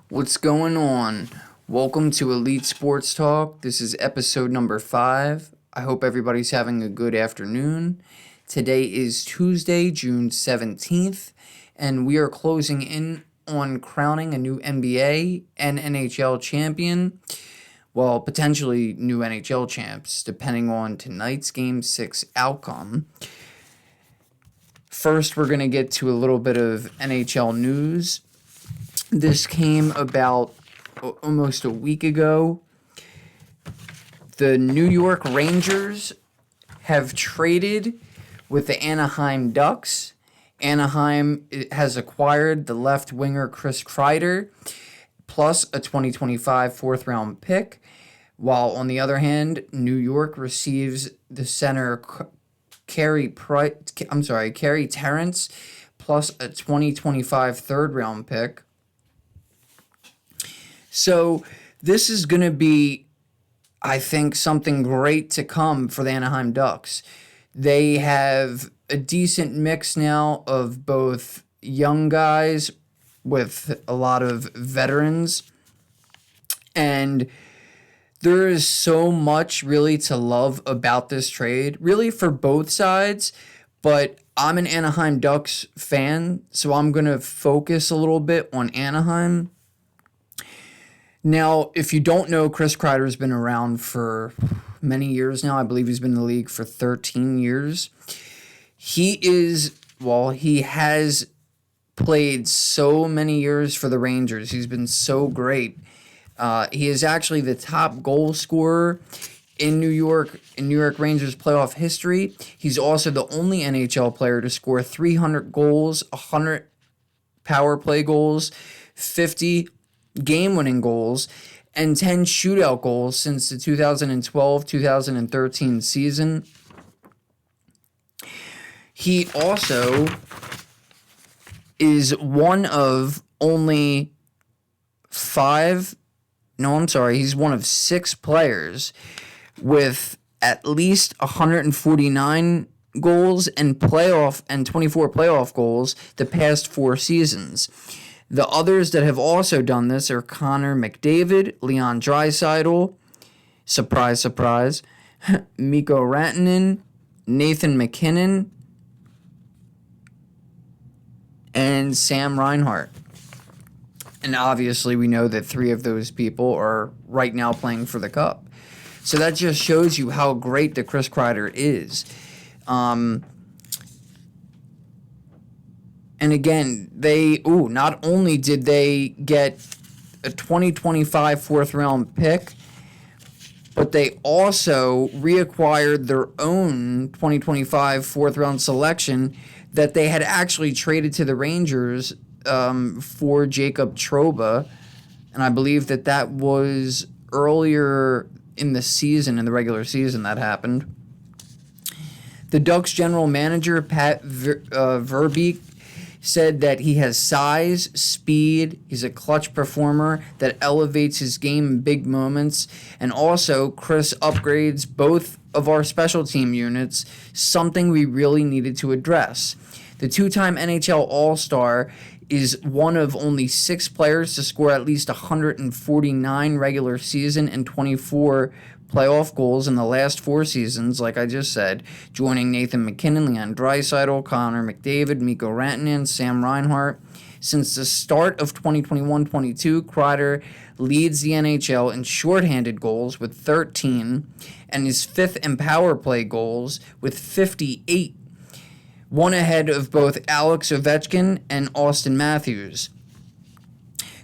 What's going on? Welcome to Elite Sports Talk. This is episode number 5. I hope everybody's having a good afternoon. Today is Tuesday, June 17th, and we are closing in on crowning a new NBA and NHL champion. Well, potentially new NHL champs, depending on tonight's Game 6 outcome. First, we're going to get to a little bit of NHL news. This came about almost a week ago. The New York Rangers have traded with the Anaheim Ducks. Anaheim has acquired the left winger Chris Kreider plus a 2025 fourth round pick, while on the other hand, New York receives the center Carey Terrence plus a 2025 third round pick. So this is going to be, I think, something great to come for the Anaheim Ducks. They have a decent mix now of both young guys with a lot of veterans. And there is so much really to love about this trade, really for both sides. But I'm an Anaheim Ducks fan, so I'm going to focus a little bit on Anaheim. Now, if you don't know, Chris Kreider's been around for many years now. I believe he's been in the league for 13 years. He has played so many years for the Rangers. He's been so great. He is actually the top goal scorer in New York Rangers playoff history. He's also the only NHL player to score 300 goals, 100 power play goals, 50 game-winning goals, and 10 shootout goals since the 2012-2013 season. He also is one of only he's one of 6 players with at least 149 goals and 24 playoff goals the past 4 seasons. The others that have also done this are Connor McDavid, Leon Draisaitl, surprise, surprise, Mikko Rantanen, Nathan MacKinnon, and Sam Reinhart. And obviously we know that 3 of those people are right now playing for the Cup. So that just shows you how great the Chris Kreider is. And again, not only did they get a 2025 fourth round pick, but they also reacquired their own 2025 fourth round selection that they had actually traded to the Rangers for Jacob Trouba. And I believe that was earlier in the season, in the regular season, that happened. The Ducks general manager, Pat Verbeek, said that he has size, speed, he's a clutch performer that elevates his game in big moments, and also Chris upgrades both of our special team units, something we really needed to address. The 2-time NHL All-Star is one of only 6 players to score at least 149 regular season and 24 playoff goals in the last 4 seasons, like I just said, joining Nathan MacKinnon, Leon Draisaitl, Connor McDavid, Mikko Rantanen, Sam Reinhart. Since the start of 2021-22, Kreider leads the NHL in shorthanded goals with 13 and is 5th in power play goals with 58, one ahead of both Alex Ovechkin and Austin Matthews.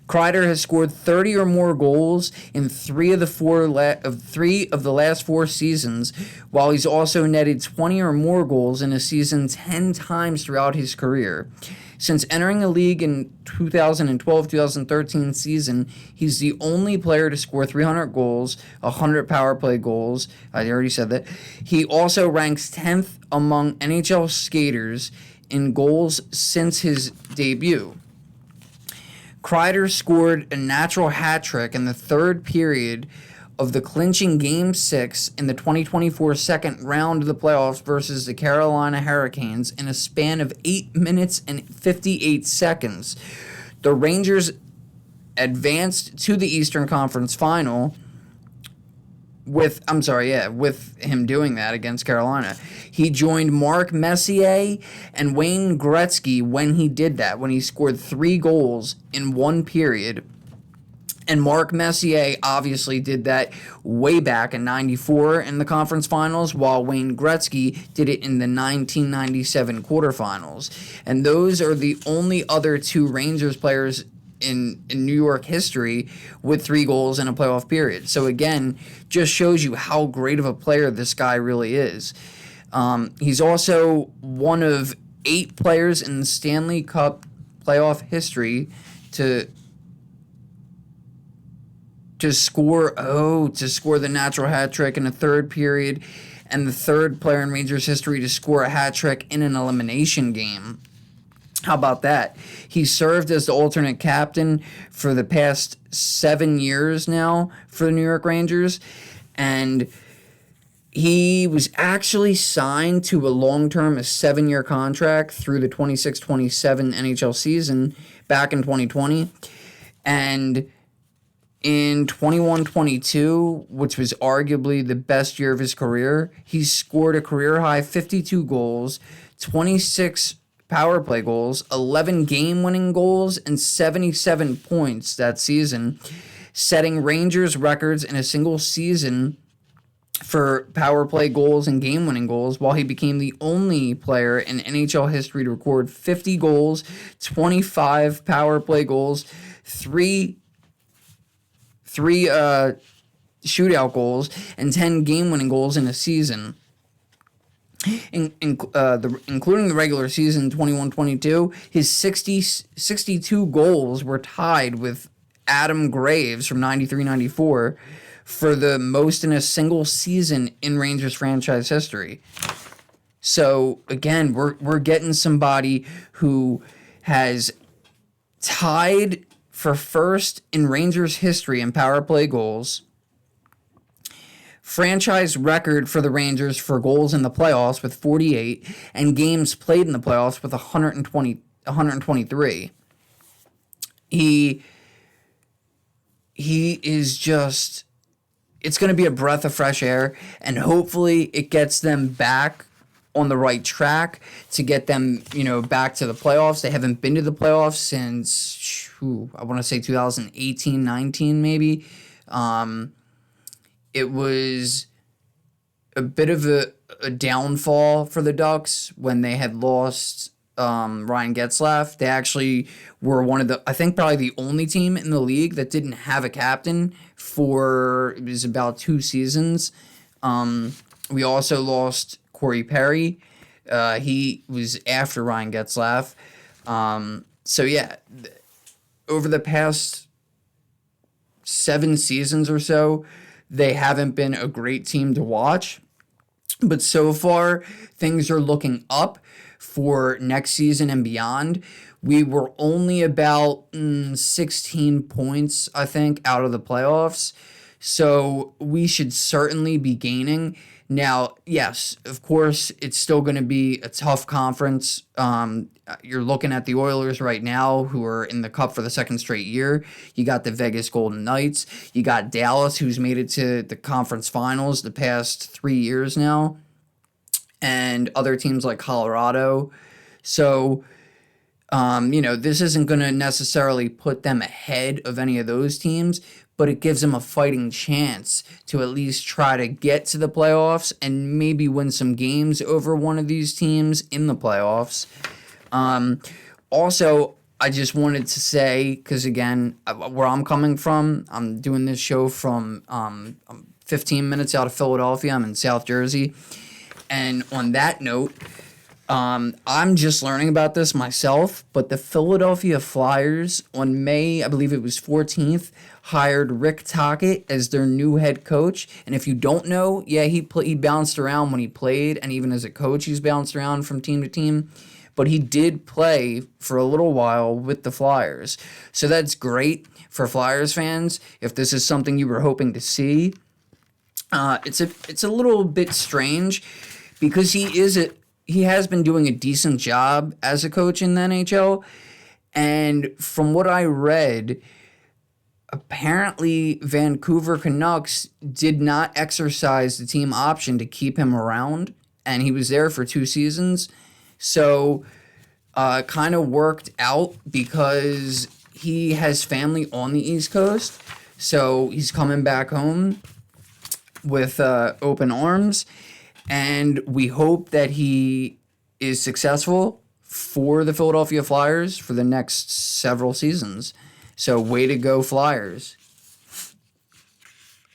Kreider has scored 30 or more goals in 3 of the last 4 seasons, while he's also netted 20 or more goals in a season 10 times throughout his career. Since entering the league in 2012-2013 season, he's the only player to score 300 goals, 100 power play goals. I already said that. He also ranks 10th among NHL skaters in goals since his debut. Kreider scored a natural hat trick in the 3rd period of the clinching Game 6 in the 2024 second round of the playoffs versus the Carolina Hurricanes in a span of 8 minutes and 58 seconds. The Rangers advanced to the Eastern Conference Final with him doing that against Carolina. He joined Mark Messier and Wayne Gretzky when he did that, when he scored 3 goals in one period. And Mark Messier obviously did that way back in 94 in the conference finals, while Wayne Gretzky did it in the 1997 quarterfinals. And those are the only other 2 Rangers players in New York history with 3 goals in a playoff period. So again, just shows you how great of a player this guy really is. He's also one of 8 players in the Stanley Cup playoff history to score the natural hat trick in a third period, and the third player in Rangers history to score a hat trick in an elimination game. How about that? He served as the alternate captain for the past 7 years now for the New York Rangers, and he was actually signed to a long-term, a 7-year contract through the 26-27 NHL season back in 2020, and in 21-22, which was arguably the best year of his career, he scored a career-high 52 goals, 26 power play goals, 11 game-winning goals, and 77 points that season, setting Rangers records in a single season for power play goals and game-winning goals, while he became the only player in NHL history to record 50 goals, 25 power play goals, 3 shootout goals, and 10 game-winning goals in a season. Including the regular season 21-22, his 62 goals were tied with Adam Graves from 93-94 for the most in a single season in Rangers franchise history. So again, we're getting somebody who has tied for first in Rangers history in power play goals, franchise record for the Rangers for goals in the playoffs with 48, and games played in the playoffs with 123. He is just, it's going to be a breath of fresh air, and hopefully it gets them back on the right track to get them, back to the playoffs. They haven't been to the playoffs since, I want to say 2018-19 maybe. It was a bit of a downfall for the Ducks when they had lost Ryan Getzlaf. They actually were probably the only team in the league that didn't have a captain for, it was about 2 seasons. We also lost Corey Perry. He was after Ryan Getzlaf. Over the past 7 seasons or so, they haven't been a great team to watch. But so far, things are looking up for next season and beyond. We were only about 16 points, I think, out of the playoffs. So we should certainly be gaining. Now, yes, of course, it's still going to be a tough conference. You're looking at the Oilers right now, who are in the Cup for the second straight year. You got the Vegas Golden Knights. You got Dallas, who's made it to the conference finals the past 3 years now. And other teams like Colorado. So, this isn't going to necessarily put them ahead of any of those teams, but it gives them a fighting chance to at least try to get to the playoffs and maybe win some games over one of these teams in the playoffs. Also, I just wanted to say, because again, where I'm coming from, I'm doing this show from 15 minutes out of Philadelphia. I'm in South Jersey. And on that note, I'm just learning about this myself, but the Philadelphia Flyers on May, I believe it was 14th, hired Rick Tocchet as their new head coach. And if you don't know, he bounced around when he played, and even as a coach, he's bounced around from team to team. But he did play for a little while with the Flyers. So that's great for Flyers fans if this is something you were hoping to see. It's a little bit strange because he has been doing a decent job as a coach in the NHL. And from what I read, apparently Vancouver Canucks did not exercise the team option to keep him around, and he was there for 2 seasons. So kind of worked out because he has family on the East Coast. So he's coming back home with open arms, and we hope that he is successful for the Philadelphia Flyers for the next several seasons. So way to go, Flyers.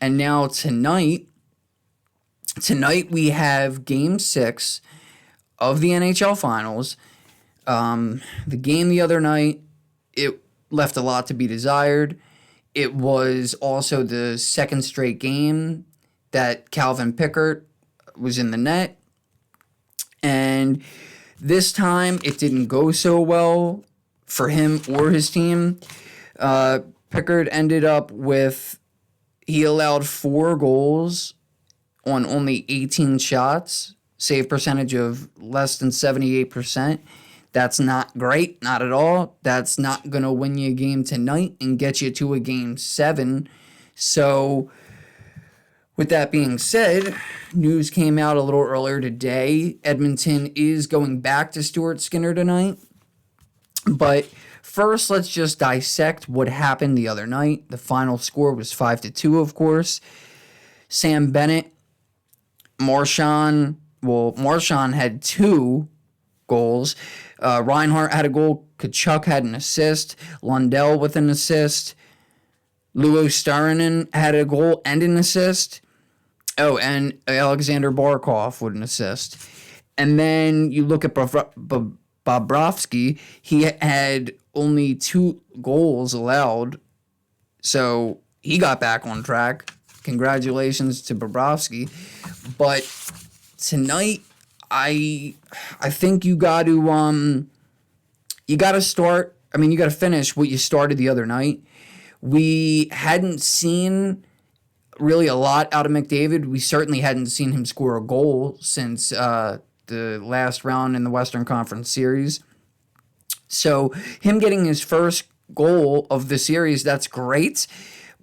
And now tonight we have Game 6 of the NHL Finals. The game the other night, it left a lot to be desired. It was also the second straight game that Calvin Pickard was in the net. And this time, it didn't go so well for him or his team. Pickard ended up he allowed 4 goals on only 18 shots, save percentage of less than 78%. That's not great, not at all. That's not going to win you a game tonight and get you to a Game 7. So, with that being said, news came out a little earlier today. Edmonton is going back to Stuart Skinner tonight. But first, let's just dissect what happened the other night. The final score was 5-2, of course. Sam Bennett, Marchand had 2 goals. Reinhart had a goal. Kachuk had an assist. Lundell with an assist. Luo Starinen had a goal and an assist. Oh, and Alexander Barkov with an assist. And then you look at Bobrovsky. He had only 2 goals allowed. So he got back on track. Congratulations to Bobrovsky. But tonight, I think you got to start. I mean, you got to finish what you started the other night. We hadn't seen really a lot out of McDavid. We certainly hadn't seen him score a goal since the last round in the Western Conference Series. So him getting his first goal of the series, that's great.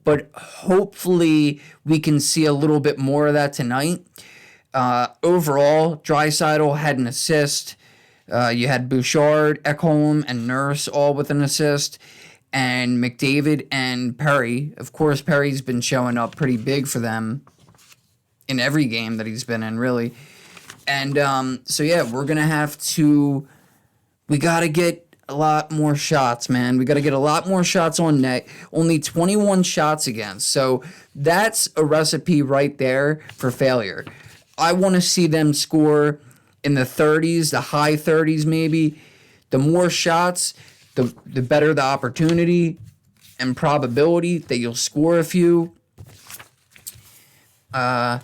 But hopefully we can see a little bit more of that tonight. Overall, Draisaitl had an assist. You had Bouchard, Ekholm, and Nurse all with an assist. And McDavid and Perry. Of course, Perry's been showing up pretty big for them in every game that he's been in, really. And so, yeah, we're going to have to... We got to get a lot more shots, man. We got to get a lot more shots on net. Only 21 shots against. So that's a recipe right there for failure. I want to see them score in the 30s, the high 30s maybe. The more shots, the better the opportunity and probability that you'll score a few. But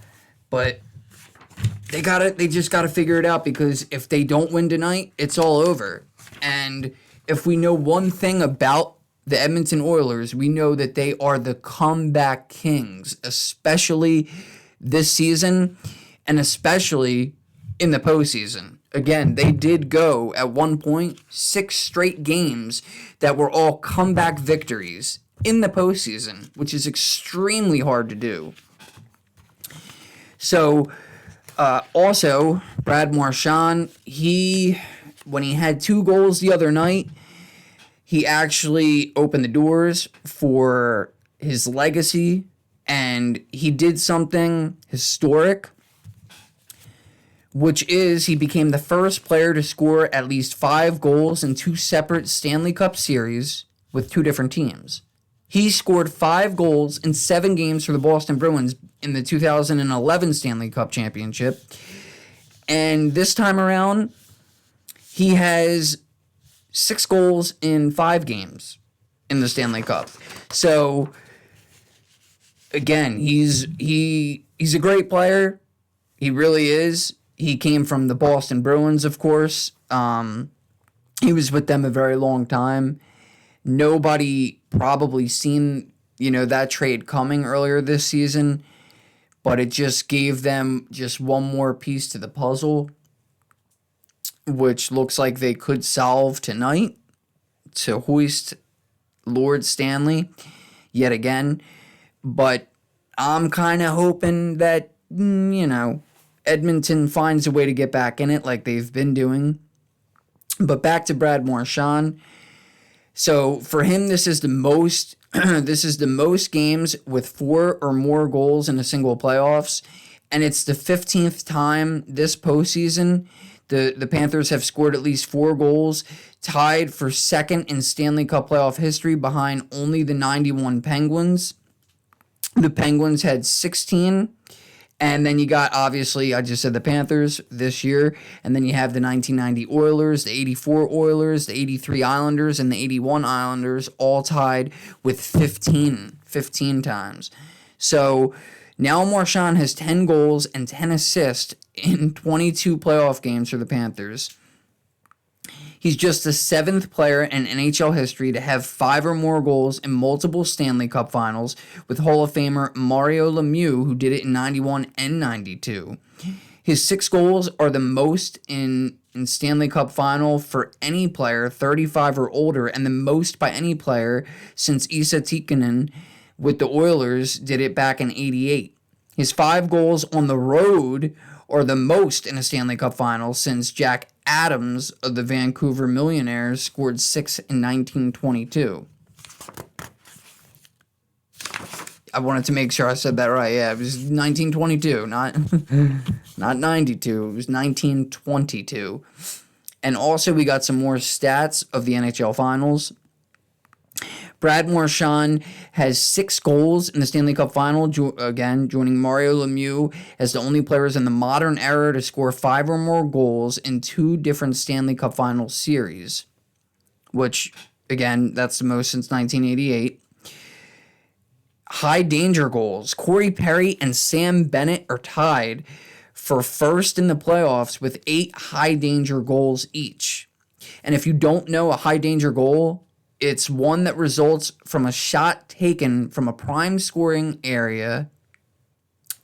they just gotta figure it out, because if they don't win tonight, it's all over. And if we know one thing about the Edmonton Oilers, we know that they are the comeback kings, especially this season and especially in the postseason. Again, they did go at one point 6 straight games that were all comeback victories in the postseason, which is extremely hard to do. So, also, Brad Marchand, when he had 2 goals the other night, he actually opened the doors for his legacy, and he did something historic, which is he became the first player to score at least 5 goals in 2 separate Stanley Cup series with 2 different teams. He scored 5 goals in 7 games for the Boston Bruins in the 2011 Stanley Cup Championship. And this time around, he has 6 goals in 5 games in the Stanley Cup. So, again, he's a great player. He really is. He came from the Boston Bruins, of course. He was with them a very long time. Nobody probably seen, that trade coming earlier this season, but it just gave them just one more piece to the puzzle, which looks like they could solve tonight to hoist Lord Stanley. yet again. But I'm kind of hoping that, Edmonton finds a way to get back in it like they've been doing. But back to Brad Marchand. So for him, this is the most this is the most games with 4 or more goals in a single playoffs, and it's the 15th time this postseason the Panthers have scored at least 4 goals, tied for second in Stanley Cup playoff history behind only the 91 Penguins. The Penguins had 16. And then you got, obviously, I just said the Panthers this year. And then you have the 1990 Oilers, the 84 Oilers, the 83 Islanders, and the 81 Islanders, all tied with 15 times. So now Marchand has 10 goals and 10 assists in 22 playoff games for the Panthers. He's just the 7th player in NHL history to have 5 or more goals in multiple Stanley Cup Finals, with Hall of Famer Mario Lemieux, who did it in 91 and 92. His 6 goals are the most in Stanley Cup Final for any player 35 or older, and the most by any player since Esa Tikkanen with the Oilers did it back in 88. His 5 goals on the road are the most in a Stanley Cup Final since Jack Adams of the Vancouver Millionaires scored 6 in 1922. I wanted to make sure I said that right. Yeah, it was 1922, not 92. It was 1922. And also we got some more stats of the NHL Finals. Brad Marchand has 6 goals in the Stanley Cup Final, again, joining Mario Lemieux as the only players in the modern era to score 5 or more goals in 2 different Stanley Cup Final series, which, again, that's the most since 1988. High danger goals. Corey Perry and Sam Bennett are tied for first in the playoffs with 8 high danger goals each. And if you don't know a high danger goal, it's one that results from a shot taken from a prime scoring area,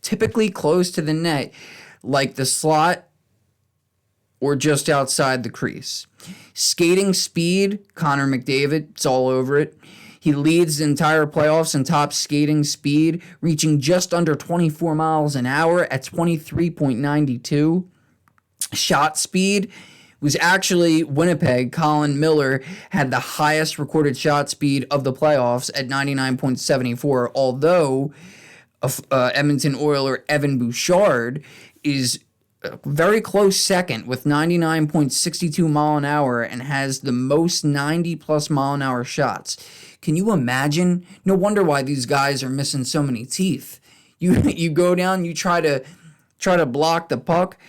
typically close to the net, like the slot or just outside the crease. Skating speed, Connor McDavid, it's all over it. He leads the entire playoffs in top skating speed, reaching just under 24 miles an hour at 23.92. Shot speed was actually Winnipeg. Colin Miller had the highest recorded shot speed of the playoffs at 99.74, although Edmonton Oiler Evan Bouchard is a very close second with 99.62 mile an hour and has the most 90-plus mile an hour shots. Can you imagine? No wonder why these guys are missing so many teeth. You go down, you try to block the puck,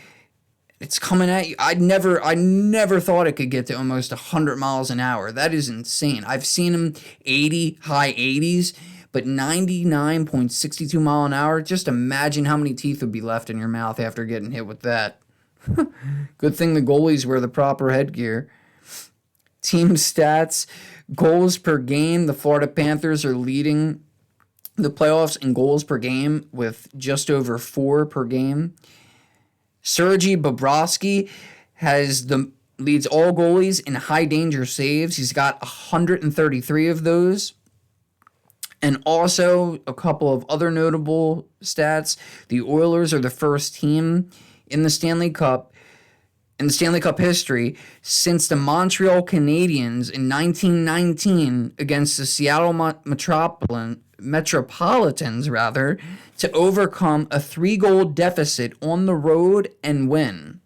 it's coming at you. I never thought it could get to almost 100 miles an hour. That is insane. I've seen him 80, high 80s, but 99.62 mile an hour. Just imagine how many teeth would be left in your mouth after getting hit with that. Good thing the goalies wear the proper headgear. Team stats, goals per game. The Florida Panthers are leading the playoffs in goals per game with just over 4 per game. Sergei Bobrovsky leads all goalies in high danger saves. He's got 133 of those. And also a couple of other notable stats. The Oilers are the first team in the Stanley Cup history since the Montreal Canadiens in 1919 against the Seattle Metropolitans to overcome a 3-goal deficit on the road and win.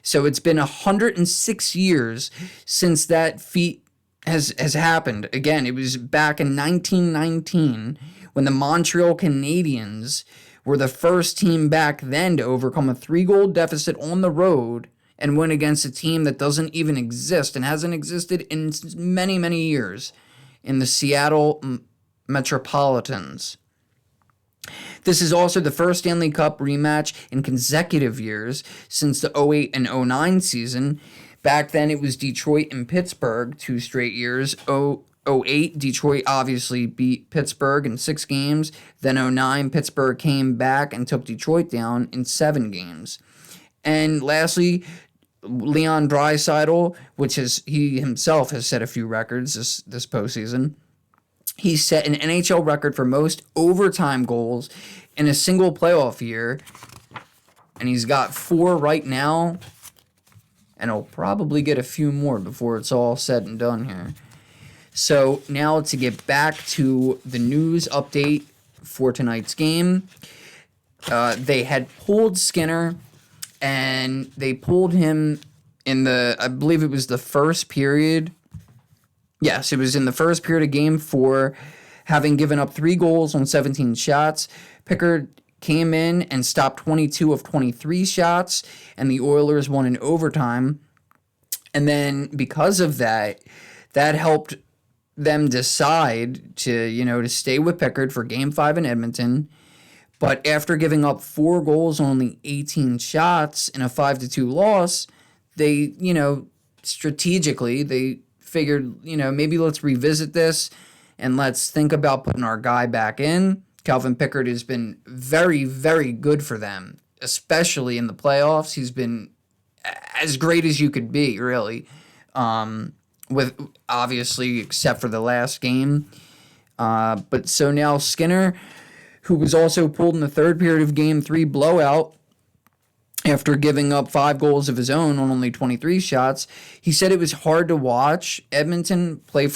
So it's been 106 years since that feat has happened. Again, it was back in 1919 when the Montreal Canadiens were the first team back then to overcome a 3-goal deficit on the road and win against a team that doesn't even exist and hasn't existed in many, many years in the Seattle Metropolitans. This is also the first Stanley Cup rematch in consecutive years since the 08 and 09 season. Back then, it was Detroit and Pittsburgh 2 straight years. 08, Detroit obviously beat Pittsburgh in 6 games. Then 09, Pittsburgh came back and took Detroit down in 7 games. And lastly, Leon Draisaitl, he himself has set a few records this postseason. He set an NHL record for most overtime goals in a single playoff year, and he's got 4 right now, and he'll probably get a few more before it's all said and done here. So now to get back to the news update for tonight's game. They had pulled Skinner, and they pulled him in I believe it was the first period. Yes, it was in the first period of Game 4, having given up 3 goals on 17 shots. Pickard came in and stopped 22 of 23 shots, and the Oilers won in overtime. And then because of that, that helped them decide to stay with Pickard for Game 5 in Edmonton. But after giving up 4 goals on only 18 shots in a 5-2 loss, they, strategically, they figured, maybe let's revisit this and let's think about putting our guy back in. Calvin Pickard has been very, very good for them, especially in the playoffs. He's been as great as you could be, really, with obviously except for the last game. But so now Skinner, who was also pulled in the third period of Game 3 blowout after giving up 5 goals of his own on only 23 shots, he said it was hard to watch Edmonton playing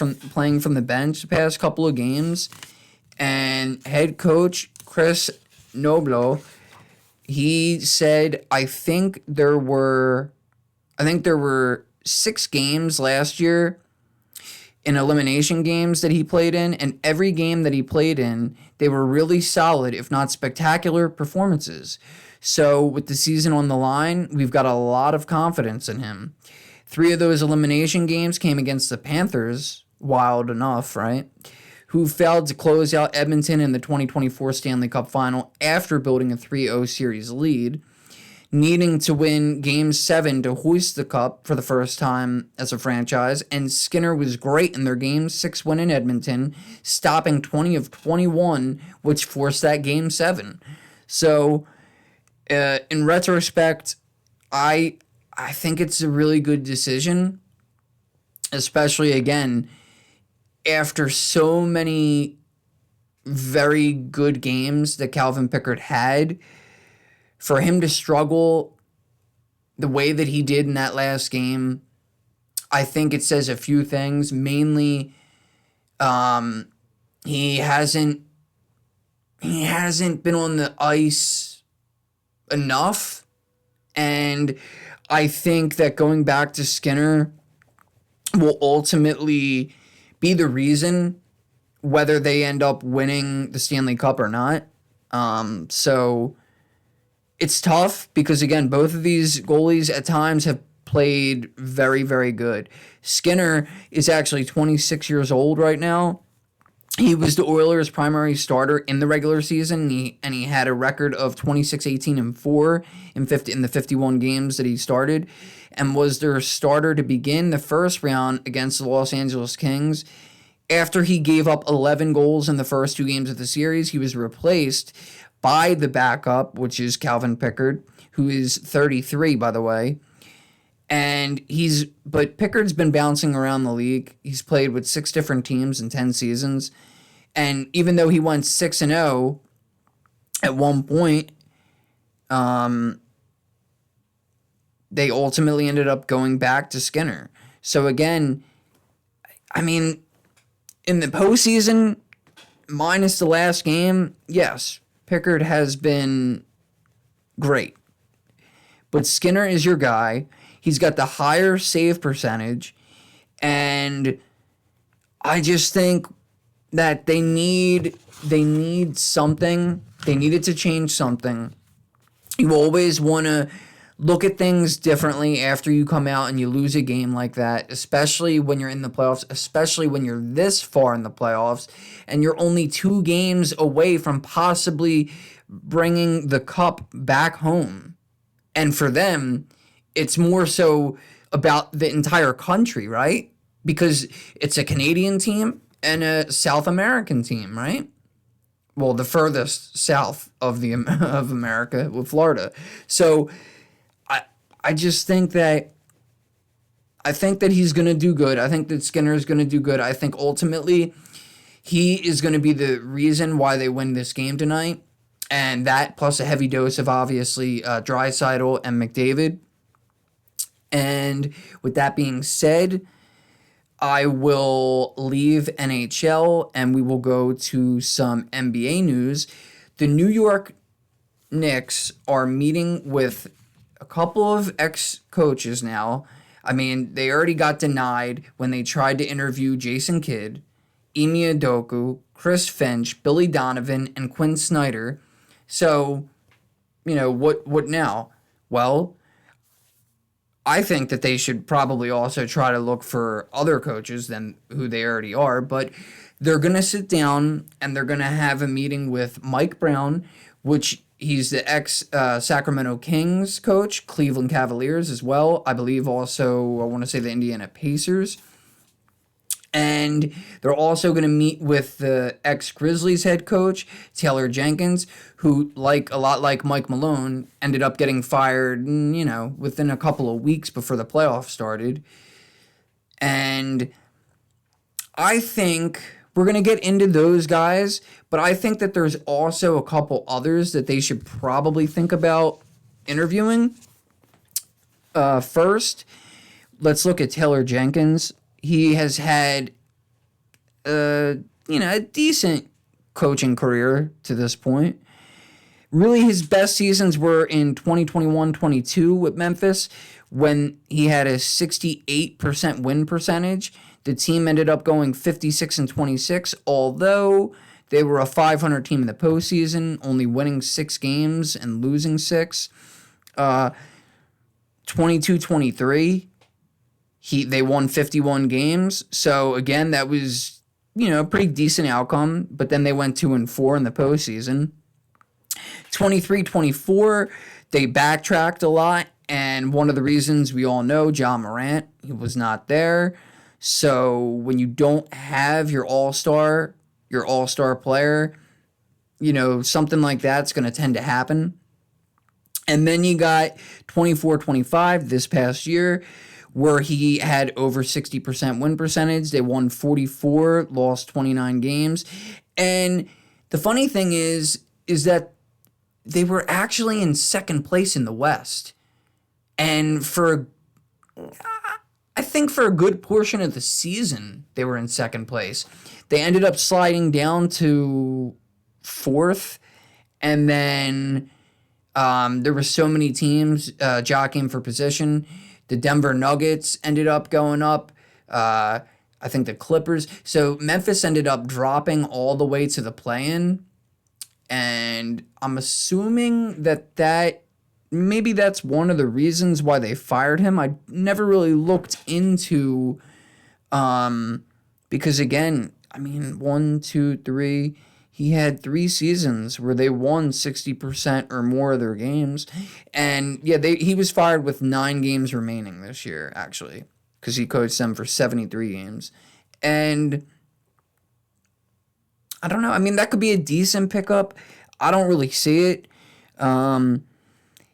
from the bench the past couple of games. And head coach Chris Noblo, he said, I think there were 6 games last year in elimination games that he played in, and every game that he played in, they were really solid, if not spectacular, performances. So with the season on the line, we've got a lot of confidence in him. 3 of those elimination games came against the Panthers, wild enough, right? Who failed to close out Edmonton in the 2024 Stanley Cup Final after building a 3-0 series lead, needing to win Game 7 to hoist the cup for the first time as a franchise. And Skinner was great in their Game 6 win in Edmonton, stopping 20 of 21, which forced that Game 7. So, in retrospect, I think it's a really good decision, especially, again, after so many very good games that Calvin Pickard had. For him to struggle the way that he did in that last game, I think it says a few things. Mainly, he hasn't been on the ice enough, and I think that going back to Skinner will ultimately be the reason whether they end up winning the Stanley Cup or not. So it's tough because, again, both of these goalies at times have played very, very good. Skinner is actually 26 years old right now. He was the Oilers' primary starter in the regular season, and he had a record of 26-18-4 in the 51 games that he started, and was their starter to begin the first round against the Los Angeles Kings. After he gave up 11 goals in the first 2 games of the series, he was replaced by the backup, which is Calvin Pickard, who is 33, by the way. But Pickard's been bouncing around the league. He's played with 6 different teams in 10 seasons. And even though he went 6-0 at one point, they ultimately ended up going back to Skinner. So again, I mean, in the postseason, minus the last game, yes, Pickard has been great. But Skinner is your guy. He's got the higher save percentage. And I just think that they need something. They needed to change something. You always want to look at things differently after you come out and you lose a game like that, especially when you're in the playoffs, especially when you're this far in the playoffs, and you're only 2 games away from possibly bringing the cup back home. And for them, it's more so about the entire country, right? Because it's a Canadian team and a South American team, right? Well, the furthest south of America with Florida. So I just think that he's going to do good. I think that Skinner is going to do good. I think ultimately He is going to be the reason why they win this game tonight. And that plus a heavy dose of obviously Draisaitl and McDavid. And with that being said, I will leave NHL and we will go to some NBA news. The New York Knicks are meeting with a couple of ex-coaches now. I mean, they already got denied when they tried to interview Jason Kidd, Ime Udoka, Chris Finch, Billy Donovan, and Quinn Snyder. So, what now? Well, I think that they should probably also try to look for other coaches than who they already are, but they're going to sit down and they're going to have a meeting with Mike Brown, which he's the ex-Sacramento Kings coach, Cleveland Cavaliers as well. I believe also, I want to say the Indiana Pacers. And they're also going to meet with the ex-Grizzlies head coach, Taylor Jenkins, who, a lot like Mike Malone, ended up getting fired, within a couple of weeks before the playoffs started. And I think we're going to get into those guys, but I think that there's also a couple others that they should probably think about interviewing. First, let's look at Taylor Jenkins. He has had, a decent coaching career to this point. Really, his best seasons were in 2021-22 with Memphis when he had a 68% win percentage. The team ended up going 56-26, although they were a 500 team in the postseason, only winning 6 games and losing 6. 22-23. They won 51 games. So again, that was, a pretty decent outcome, but then they went 2-4 in the postseason. 23-24, they backtracked a lot, and one of the reasons we all know, John Morant, he was not there. So when you don't have your all-star player, something like that's going to tend to happen. And then you got 24-25 this past year, where he had over 60% win percentage. They won 44, lost 29 games. And the funny thing is that they were actually in second place in the West. And I think for a good portion of the season, they were in second place. They ended up sliding down to fourth. And then there were so many teams jockeying for position. The Denver Nuggets ended up going up. I think the Clippers. So Memphis ended up dropping all the way to the play-in. And I'm assuming that maybe that's one of the reasons why they fired him. I never really looked into, because again, 1, 2, 3, he had 3 seasons where they won 60% or more of their games. And yeah, he was fired with 9 games remaining this year, actually, because he coached them for 73 games. And I don't know. That could be a decent pickup. I don't really see it.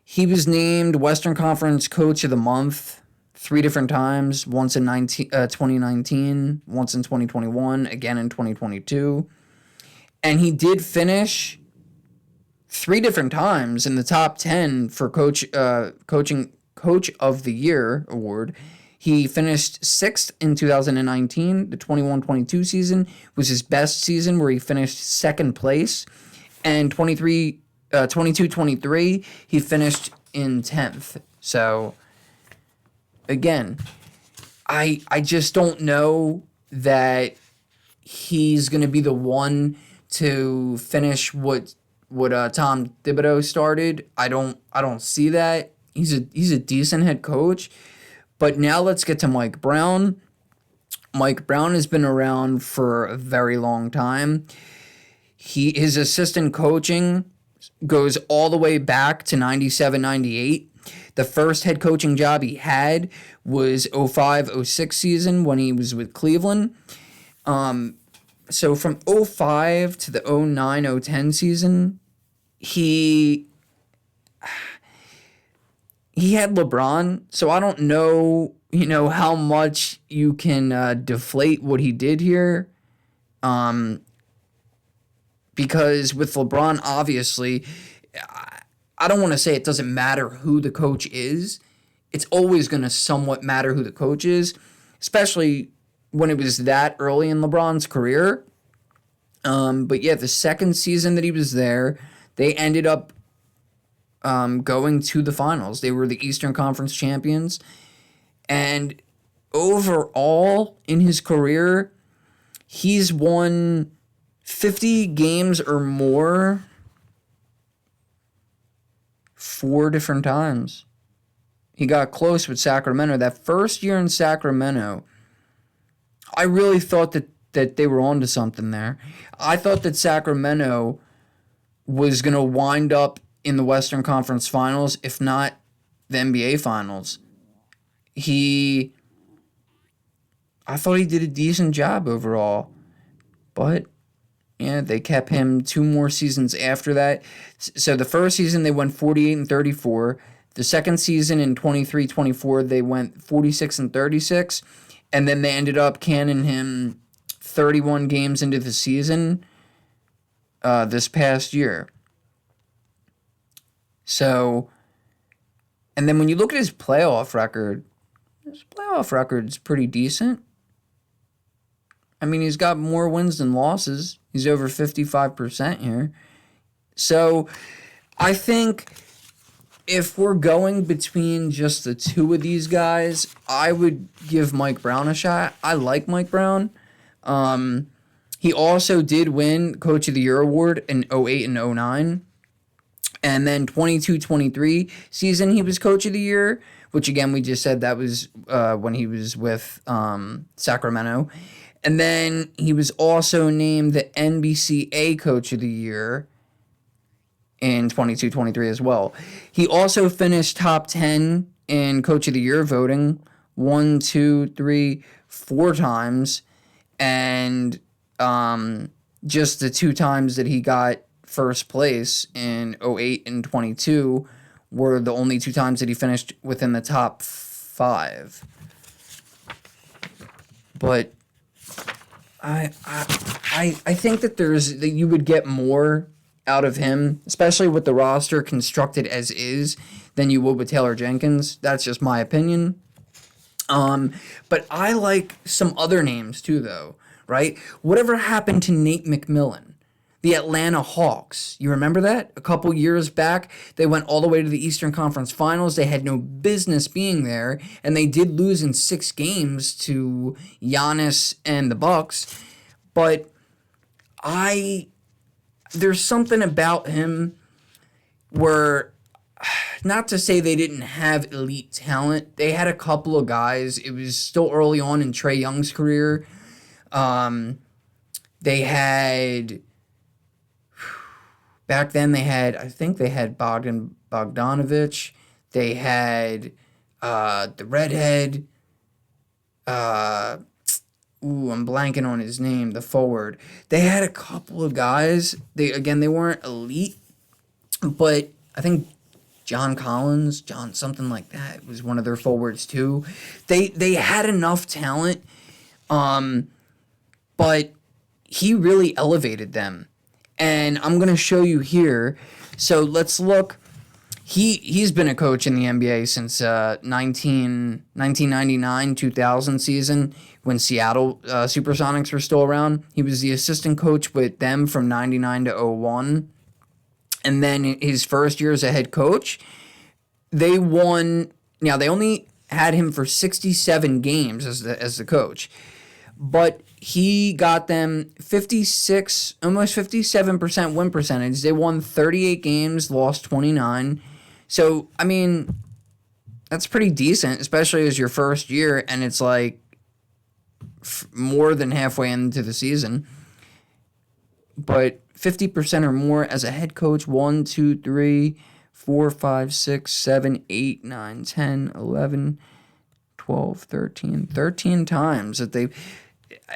He was named Western Conference Coach of the Month 3 different times, once in 2019, once in 2021, again in 2022. And he did finish 3 different times in the top 10 for Coach of the Year award. He finished 6th in 2019. The 21-22 season was his best season, where he finished 2nd place. And 22-23, he finished in 10th. So, again, I just don't know that he's going to be the one to finish what Tom Thibodeau started. I don't see that. He's a decent head coach. But now let's get to Mike Brown. Mike Brown has been around for a very long time. His assistant coaching goes all the way back to 97-98. The first head coaching job he had was 05-06 season when he was with Cleveland. So from 05 to the 09-010 season, he had LeBron, so I don't know, how much you can deflate what he did here. Because with LeBron, obviously, I don't want to say it doesn't matter who the coach is. It's always going to somewhat matter who the coach is, especially when it was that early in LeBron's career. But yeah, the second season that he was there, they ended up going to the finals. They were the Eastern Conference champions. And overall in his career, he's won 50 games or more 4 different times. He got close with Sacramento. That first year in Sacramento, I really thought that they were onto something there. I thought that Sacramento was going to wind up in the Western Conference Finals, if not the NBA Finals. I thought he did a decent job overall. But yeah, they kept him 2 more seasons after that. So the first season they went 48-34. The second season in 23-24 they went 46-36, and then they ended up canning him 31 games into the season this past year. So, and then when you look at his playoff record's pretty decent. I mean, he's got more wins than losses. He's over 55% here. So, I think if we're going between just the 2 of these guys, I would give Mike Brown a shot. I like Mike Brown. He also did win Coach of the Year award in 08 and 09. And then 22-23 season, he was Coach of the Year, which again, we just said that was when he was with Sacramento. And then he was also named the NBCA Coach of the Year in 22-23 as well. He also finished top 10 in Coach of the Year voting 1, 2, 3, 4 times. And just the 2 times that he got first place in 08 and 22 were the only 2 times that he finished within the top 5. But I think that you would get more out of him, especially with the roster constructed as is, than you would with Taylor Jenkins. That's just my opinion. But I like some other names too, though, right? Whatever happened to Nate McMillan, the Atlanta Hawks? You remember that? A couple years back, they went all the way to the Eastern Conference Finals. They had no business being there, and they did lose in 6 games to Giannis and the Bucks. But there's something about him where, not to say they didn't have elite talent, they had a couple of guys. It was still early on in Trae Young's career. They had, back then I think they had Bogdanovich. They had the redhead. I'm blanking on his name, the forward. They had a couple of guys. They weren't elite, but I think John Collins, something like that, was one of their forwards too. They had enough talent, but he really elevated them. And I'm going to show you here. So let's look. He's been a coach in the NBA since 1999-2000 season, when Seattle Supersonics were still around. He was the assistant coach with them from 99 to 01. And then his first year as a head coach, they won. Now, they only had him for 67 games as the coach, but he got them 56, almost 57% win percentage. They won 38 games, lost 29. So, I mean, that's pretty decent, especially as your first year, and it's like more than halfway into the season. But 50% or more as a head coach, 1, 2, 3, 4, 5, 6, 7, 8, 9, 10, 11, 12, 13 times that they...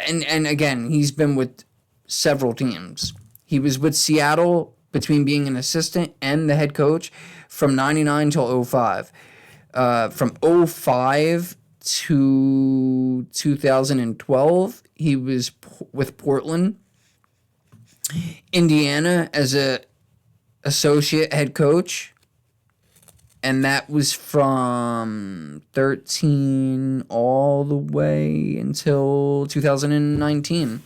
And again, he's been with several teams. He was with Seattle between being an assistant and the head coach from 99 till 05. From 05 to 2012, he was with Portland. Indiana as a associate head coach. And that was from 13 all the way until 2019.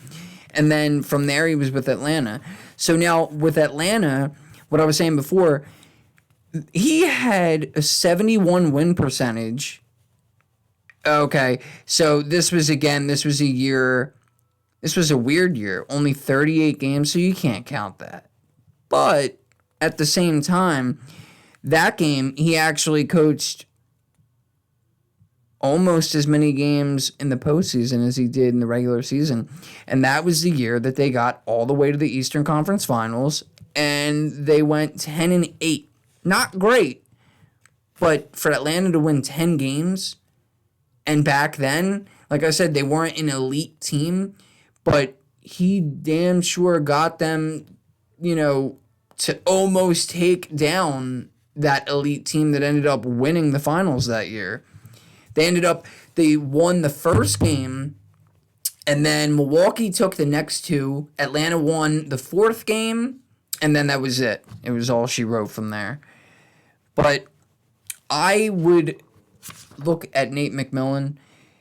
And then from there, he was with Atlanta. So now with Atlanta, what I was saying before, he had a 71 win percentage. Okay, so this was a weird year. Only 38 games, so you can't count that. But at the same time, that game, he actually coached almost as many games in the postseason as he did in the regular season. And that was the year that they got all the way to the Eastern Conference Finals, and they went 10-8. Not great, but for Atlanta to win 10 games, and back then, like I said, they weren't an elite team, but he damn sure got them, to almost take down that elite team that ended up winning the finals that year. They won the first game, and then Milwaukee took the next two. Atlanta won the fourth game, and then that was it. It was all she wrote from there. But I would look at Nate McMillan.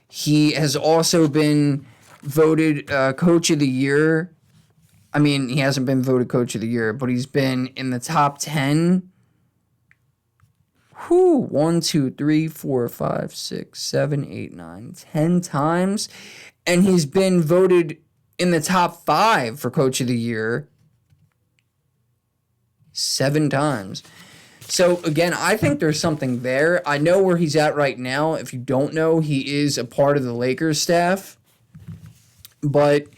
He has also been voted Coach of the Year. I mean, he hasn't been voted Coach of the Year, but he's been in the top 10. 1, 2, 3, 4, 5, 6, 7, 8, 9, 10 times. And he's been voted in the top 5 for Coach of the Year 7 times. So, again, I think there's something there. I know where he's at right now. If you don't know, he is a part of the Lakers staff. But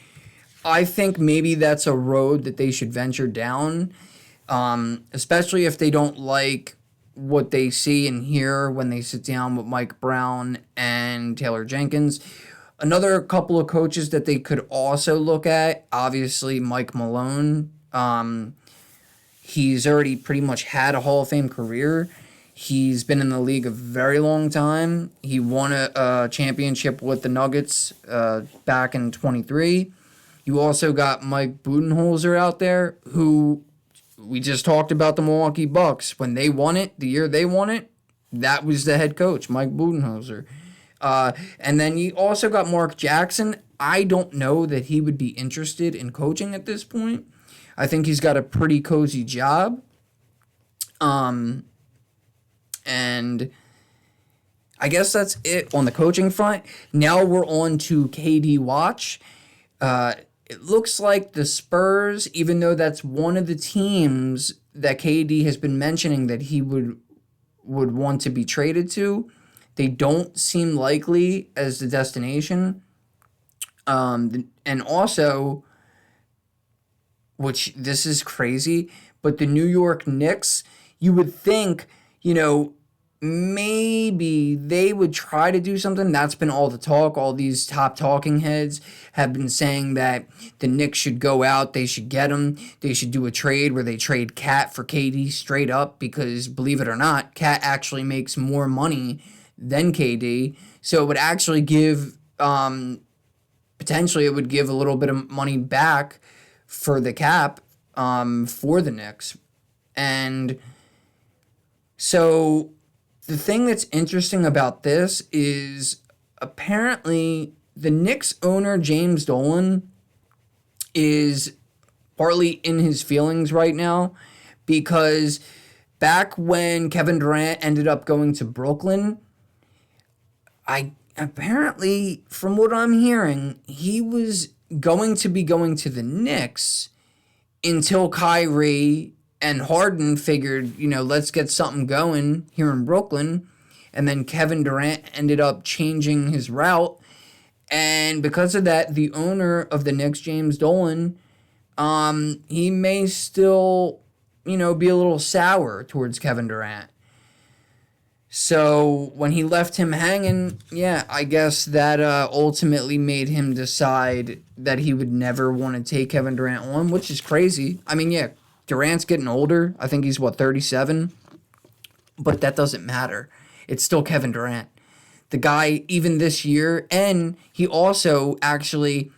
I think maybe that's a road that they should venture down, especially if they don't like what they see and hear when they sit down with Mike Brown and Taylor Jenkins. Another couple of coaches that they could also look at, obviously Mike Malone. He's already pretty much had a Hall of Fame career. He's been in the league a very long time. He won a championship with the Nuggets back in 23. You also got Mike Budenholzer out there, who we just talked about the Milwaukee Bucks. When they won it, the year they won it, that was the head coach, Mike Budenholzer. And then you also got Mark Jackson. I don't know that he would be interested in coaching at this point. I think he's got a pretty cozy job. And I guess that's it on the coaching front. Now we're on to KD Watch. It looks like the Spurs, even though that's one of the teams that KD has been mentioning that he would want to be traded to, they don't seem likely as the destination. And also, which this is crazy, but the New York Knicks, you would think, maybe they would try to do something. That's been all the talk. All these top talking heads have been saying that the Knicks should go out. They should get him. They should do a trade where they trade Cat for KD straight up because, believe it or not, Cat actually makes more money than KD. So it would actually give, potentially it would give a little bit of money back for the cap for the Knicks. And so the thing that's interesting about this is apparently the Knicks owner, James Dolan, is partly in his feelings right now because back when Kevin Durant ended up going to Brooklyn, apparently, from what I'm hearing, he was going to be going to the Knicks until Kyrie and Harden figured, let's get something going here in Brooklyn. And then Kevin Durant ended up changing his route. And because of that, the owner of the Knicks, James Dolan, he may still, be a little sour towards Kevin Durant. So when he left him hanging, I guess that ultimately made him decide that he would never want to take Kevin Durant on, which is crazy. I mean, Durant's getting older. I think he's, 37? But that doesn't matter. It's still Kevin Durant. the guy even this year, and he also actually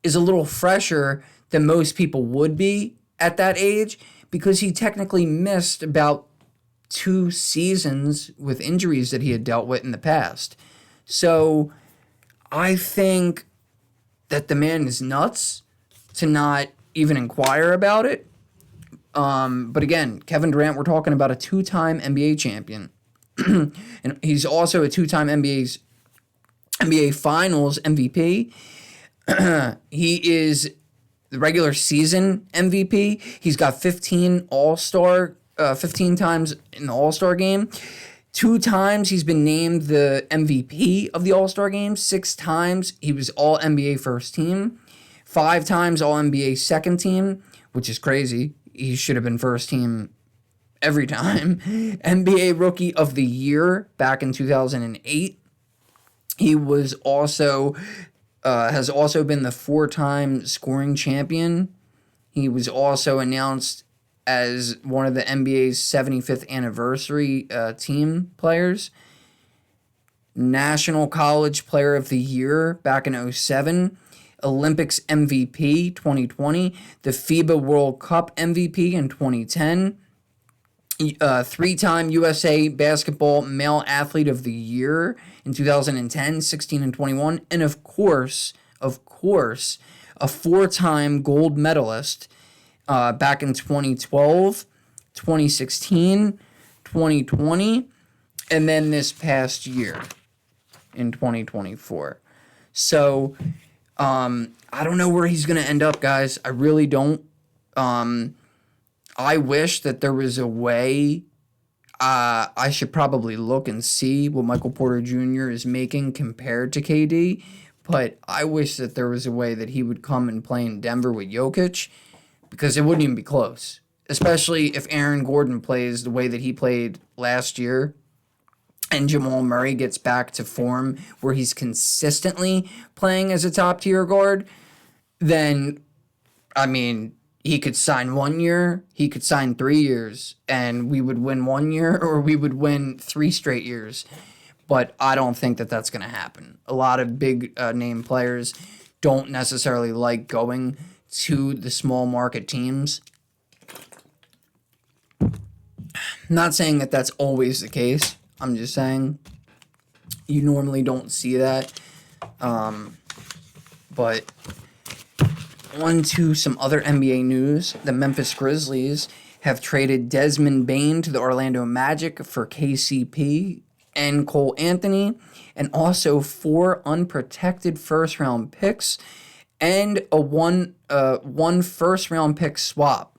is a little fresher than most people would be at that age because he technically missed about 2 seasons with injuries that he had dealt with in the past. So I think that the man is nuts to not even inquire about it. But again, Kevin Durant, we're talking about a 2-time NBA champion. And he's also a 2-time NBA Finals MVP. He is the regular season MVP. He's got 15 times in the All-Star game. 2 times he's been named the MVP of the All-Star game. 6 times he was All NBA first team. 5 times All NBA second team, which is crazy. He should have been first team every time. NBA Rookie of the Year back in 2008. He was also has also been the 4-time scoring champion. He was also announced as one of the NBA's 75th anniversary team players. National College Player of the Year back in 2007. Olympics MVP 2020. The FIBA World Cup MVP in 2010. 3-time USA Basketball Male Athlete of the Year in 2010, 16 and 21. And of course, a 4-time gold medalist back in 2012, 2016, 2020, and then this past year in 2024. So, I don't know where he's going to end up, guys. I really don't. I wish that there was a way. I should probably look and see what Michael Porter Jr. is making compared to KD, but I wish that there was a way that he would come and play in Denver with Jokic, because it wouldn't even be close, especially if Aaron Gordon plays the way that he played last year and Jamal Murray gets back to form where he's consistently playing as a top-tier guard. Then, I mean, he could sign 1 year, he could sign 3 years, and we would win 1 year or we would win 3 straight years. But I don't think that that's going to happen. A lot of big name players don't necessarily like going to the small market teams. Not saying that that's always the case. I'm just saying you normally don't see that. But on to some other NBA news. The Memphis Grizzlies have traded Desmond Bane to the Orlando Magic for KCP and Cole Anthony, and also 4 unprotected first-round picks and a one first-round pick swap.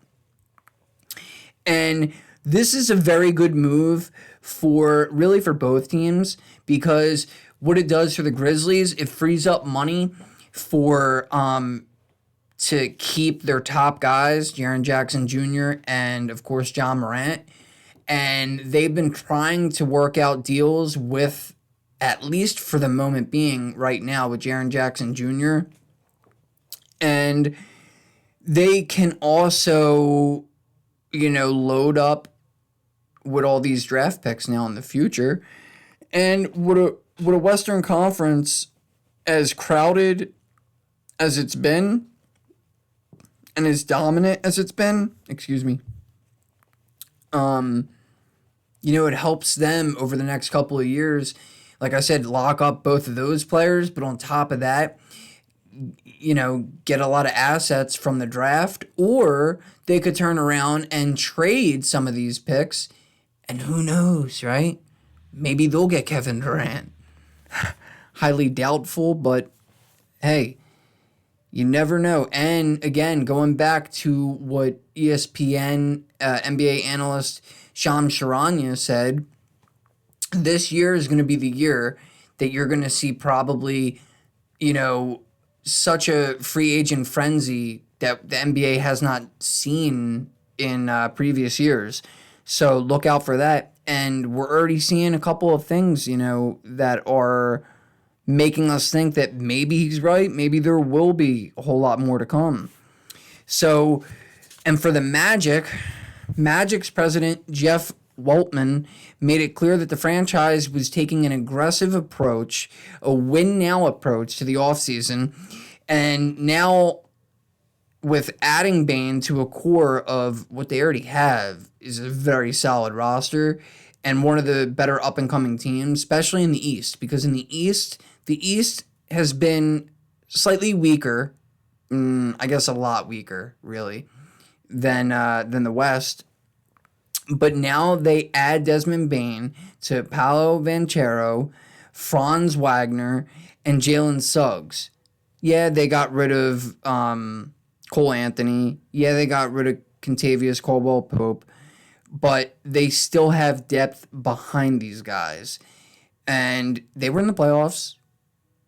And this is a very good move for both teams, because what it does for the Grizzlies, it frees up money for to keep their top guys, Jaren Jackson Jr. and of course John Morant. And they've been trying to work out deals with, at least for the moment being right now, with Jaren Jackson Jr. And they can also, load up with all these draft picks now in the future. And with a Western Conference as crowded as it's been and as dominant as it's been, it helps them over the next couple of years, like I said, lock up both of those players, but on top of that, get a lot of assets from the draft, or they could turn around and trade some of these picks, and who knows, right? Maybe they'll get Kevin Durant. Highly doubtful, but hey, you never know. And again, going back to what ESPN NBA analyst Shams Charania said, this year is going to be the year that you're going to see probably, such a free agent frenzy that the NBA has not seen in previous years. So look out for that. And we're already seeing a couple of things, that are making us think that maybe he's right. Maybe there will be a whole lot more to come. So, and for the Magic's president, Jeff Weltman made it clear that the franchise was taking an aggressive approach, a win-now approach to the offseason. And now, with adding Bane to a core of what they already have, is a very solid roster and one of the better up-and-coming teams, especially in the East. Because in the East has been slightly weaker, I guess a lot weaker, really, than the West. But now they add Desmond Bane to Paolo Banchero, Franz Wagner, and Jalen Suggs. Yeah, they got rid of Cole Anthony. Yeah, they got rid of Contavious Caldwell-Pope. But they still have depth behind these guys. And they were in the playoffs.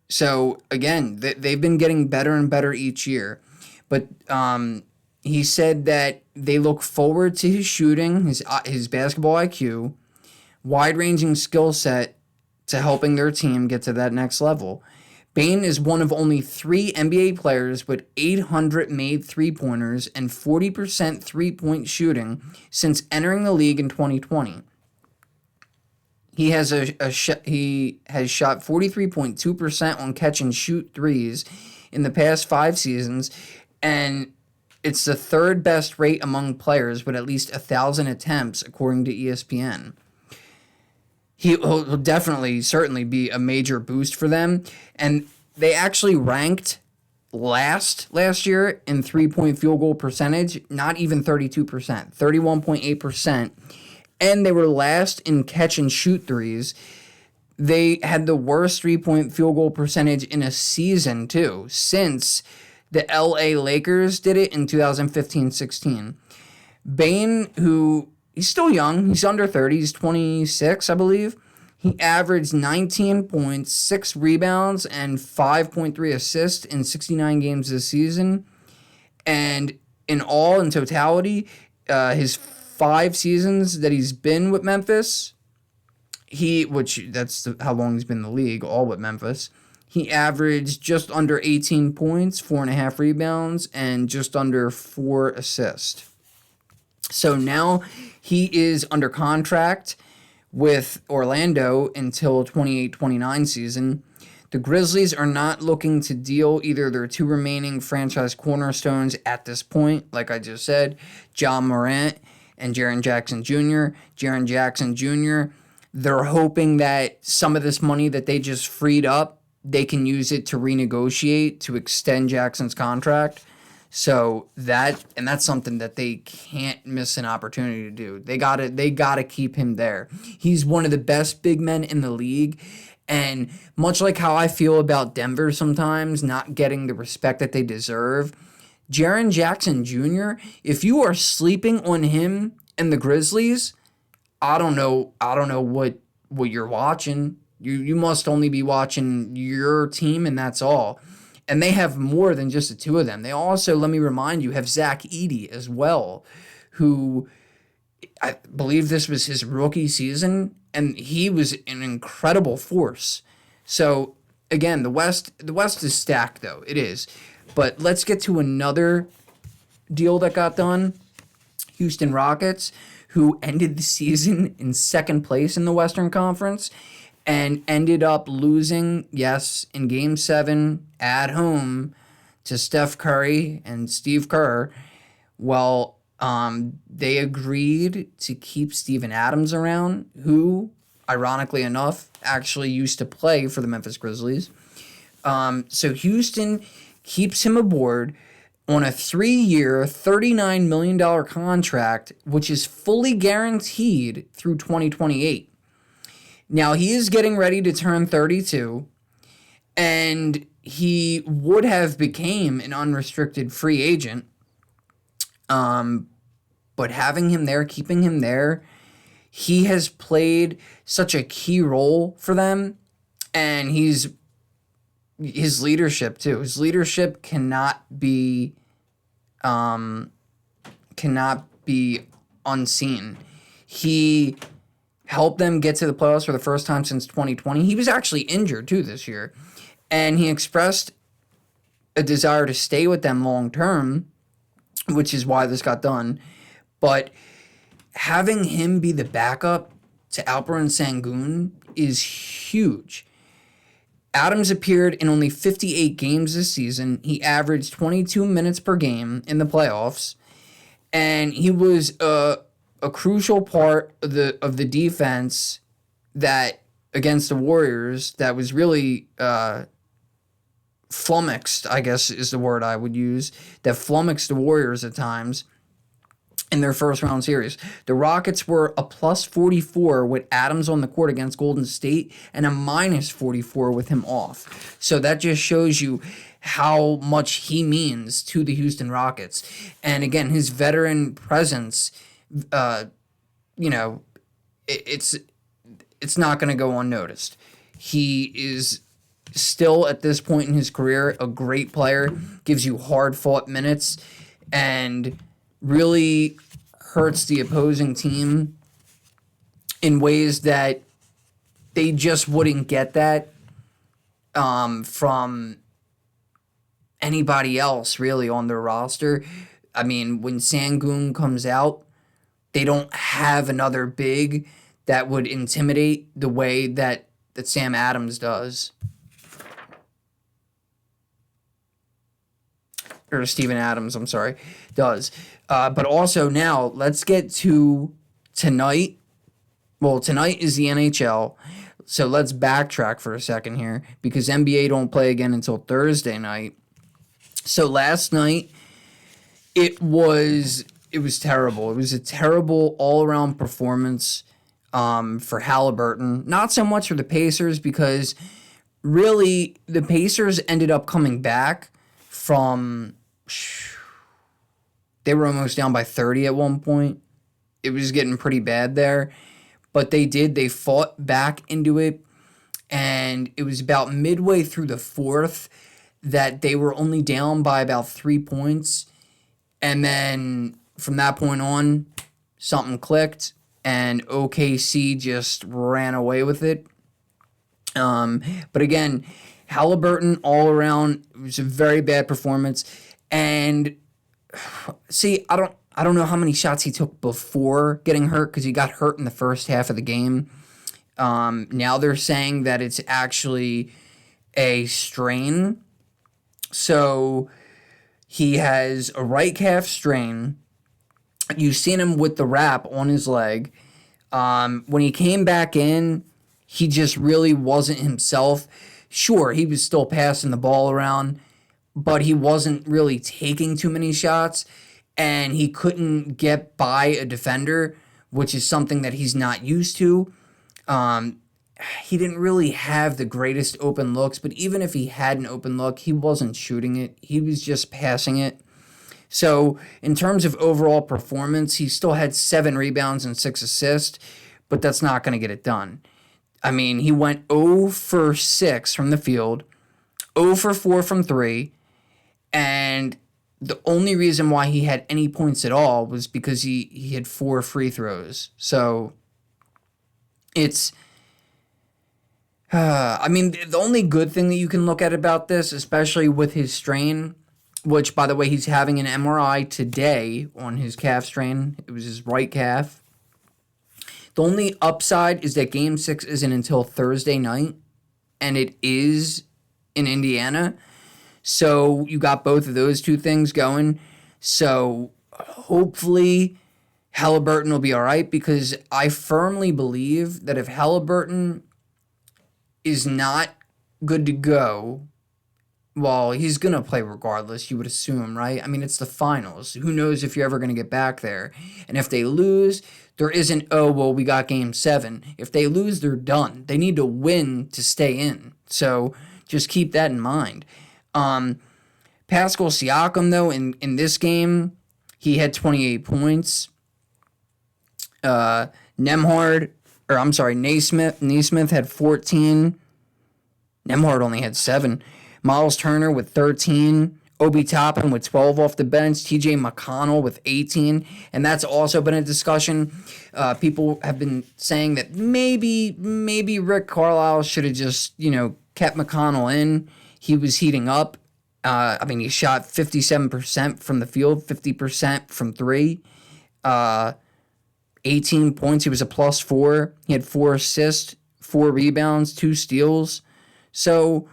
So, again, they've been getting better and better each year. But he said that they look forward to his shooting, his basketball IQ, wide-ranging skill set to helping their team get to that next level. Bane is one of only 3 NBA players with 800 made three-pointers and 40% three-point shooting since entering the league in 2020. He has shot 43.2% on catch and shoot threes in the past 5 seasons, and it's the third best rate among players with at least 1,000 attempts, according to ESPN. He'll definitely, certainly be a major boost for them. And they actually ranked last year in three-point field goal percentage, not even 32%, 31.8%. And they were last in catch and shoot threes. They had the worst three-point field goal percentage in a season, too, since the LA Lakers did it in 2015-16. Bane, who he's still young, he's under 30, he's 26, I believe. He averaged 19 points, 6 rebounds, and 5.3 assists in 69 games this season. And in totality, his 5 seasons that he's been with Memphis, that's how long he's been in the league, all with Memphis, he averaged just under 18 points, 4.5 rebounds, and just under 4 assists. So now he is under contract with Orlando until 28-29 season. The Grizzlies are not looking to deal either their 2 remaining franchise cornerstones at this point, like I just said, Ja Morant and Jaren Jackson Jr. Jaren Jackson Jr., they're hoping that some of this money that they just freed up, they can use it to renegotiate, to extend Jackson's contract. So that's something that they can't miss an opportunity to do. They gotta keep him there. He's one of the best big men in the league. And much like how I feel about Denver sometimes not getting the respect that they deserve, Jaren Jackson Jr., if you are sleeping on him and the Grizzlies, I don't know what you're watching. You must only be watching your team, and that's all. And they have more than just the 2 of them. They also, let me remind you, have Zach Edey as well, who I believe this was his rookie season, and he was an incredible force. So, again, the West is stacked, though. It is. But let's get to another deal that got done. Houston Rockets, who ended the season in 2nd place in the Western Conference, and ended up losing, yes, in Game 7 at home to Steph Curry and Steve Kerr. Well, they agreed to keep Steven Adams around, who, ironically enough, actually used to play for the Memphis Grizzlies. So Houston keeps him aboard on a 3-year, $39 million contract, which is fully guaranteed through 2028. Now, he is getting ready to turn 32, and he would have became an unrestricted free agent. But having him there, keeping him there, he has played such a key role for them, and his leadership too. His leadership cannot be unseen. He helped them get to the playoffs for the first time since 2020. He was actually injured too this year, and he expressed a desire to stay with them long term, which is why this got done. But having him be the backup to Alperen Sengun is huge. Adams appeared in only 58 games this season. He averaged 22 minutes per game in the playoffs, and he was a crucial part of the defense that against the Warriors that was really flummoxed, I guess is the word I would use, that flummoxed the Warriors at times in their first round series. The Rockets were a plus 44 with Adams on the court against Golden State and a minus 44 with him off. So that just shows you how much he means to the Houston Rockets. And again, his veteran presence, it's not going to go unnoticed. He is still at this point in his career a great player, gives you hard-fought minutes, and really hurts the opposing team in ways that they just wouldn't get that from anybody else really on their roster. I mean, when Sengun comes out, they don't have another big that would intimidate the way that Sam Adams does. Or Steven Adams, I'm sorry, does. But also now, let's get to tonight. Well, tonight is the NHL, so let's backtrack for a second here because NBA don't play again until Thursday night. So last night, it was terrible. It was a terrible all-around performance for Halliburton. Not so much for the Pacers because really the Pacers ended up coming back from... They were almost down by 30 at one point. It was getting pretty bad there. But they fought back into it. And it was about midway through the fourth that they were only down by about 3 points. And then from that point on, something clicked. And OKC just ran away with it. But again, Halliburton all around, it was a very bad performance. And see, I don't know how many shots he took before getting hurt because he got hurt in the first half of the game. Now they're saying that it's actually a strain. So he has a right calf strain. You've seen him with the wrap on his leg. When he came back in, he just really wasn't himself. Sure, he was still passing the ball around, but he wasn't really taking too many shots, and he couldn't get by a defender, which is something that he's not used to. He didn't really have the greatest open looks, but even if he had an open look, he wasn't shooting it. He was just passing it. So in terms of overall performance, he still had 7 rebounds and 6 assists, but that's not going to get it done. I mean, he went 0 for 6 from the field, 0 for 4 from 3, and the only reason why he had any points at all was because he had 4 free throws. So it's... the only good thing that you can look at about this, especially with his strain, which, by the way, he's having an MRI today on his calf strain. It was his right calf. The only upside is that Game 6 isn't until Thursday night, and it is in Indiana. So you got both of those two things going. So hopefully Halliburton will be all right, because I firmly believe that if Halliburton is not good to go, well, he's going to play regardless, you would assume, right? I mean, it's the finals. Who knows if you're ever going to get back there? And if they lose, there isn't, oh, well, we got Game 7. If they lose, they're done. They need to win to stay in. So just keep that in mind. Pascal Siakam, though, in this game, he had 28 points. Naismith had 14. Nembhard only had 7. Miles Turner with 13. Obi Toppin with 12 off the bench. TJ McConnell with 18. And that's also been a discussion. People have been saying that maybe Rick Carlisle should have just, kept McConnell in. He was heating up. He shot 57% from the field, 50% from 3. 18 points. He was a +4. He had 4 assists, 4 rebounds, 2 steals. So,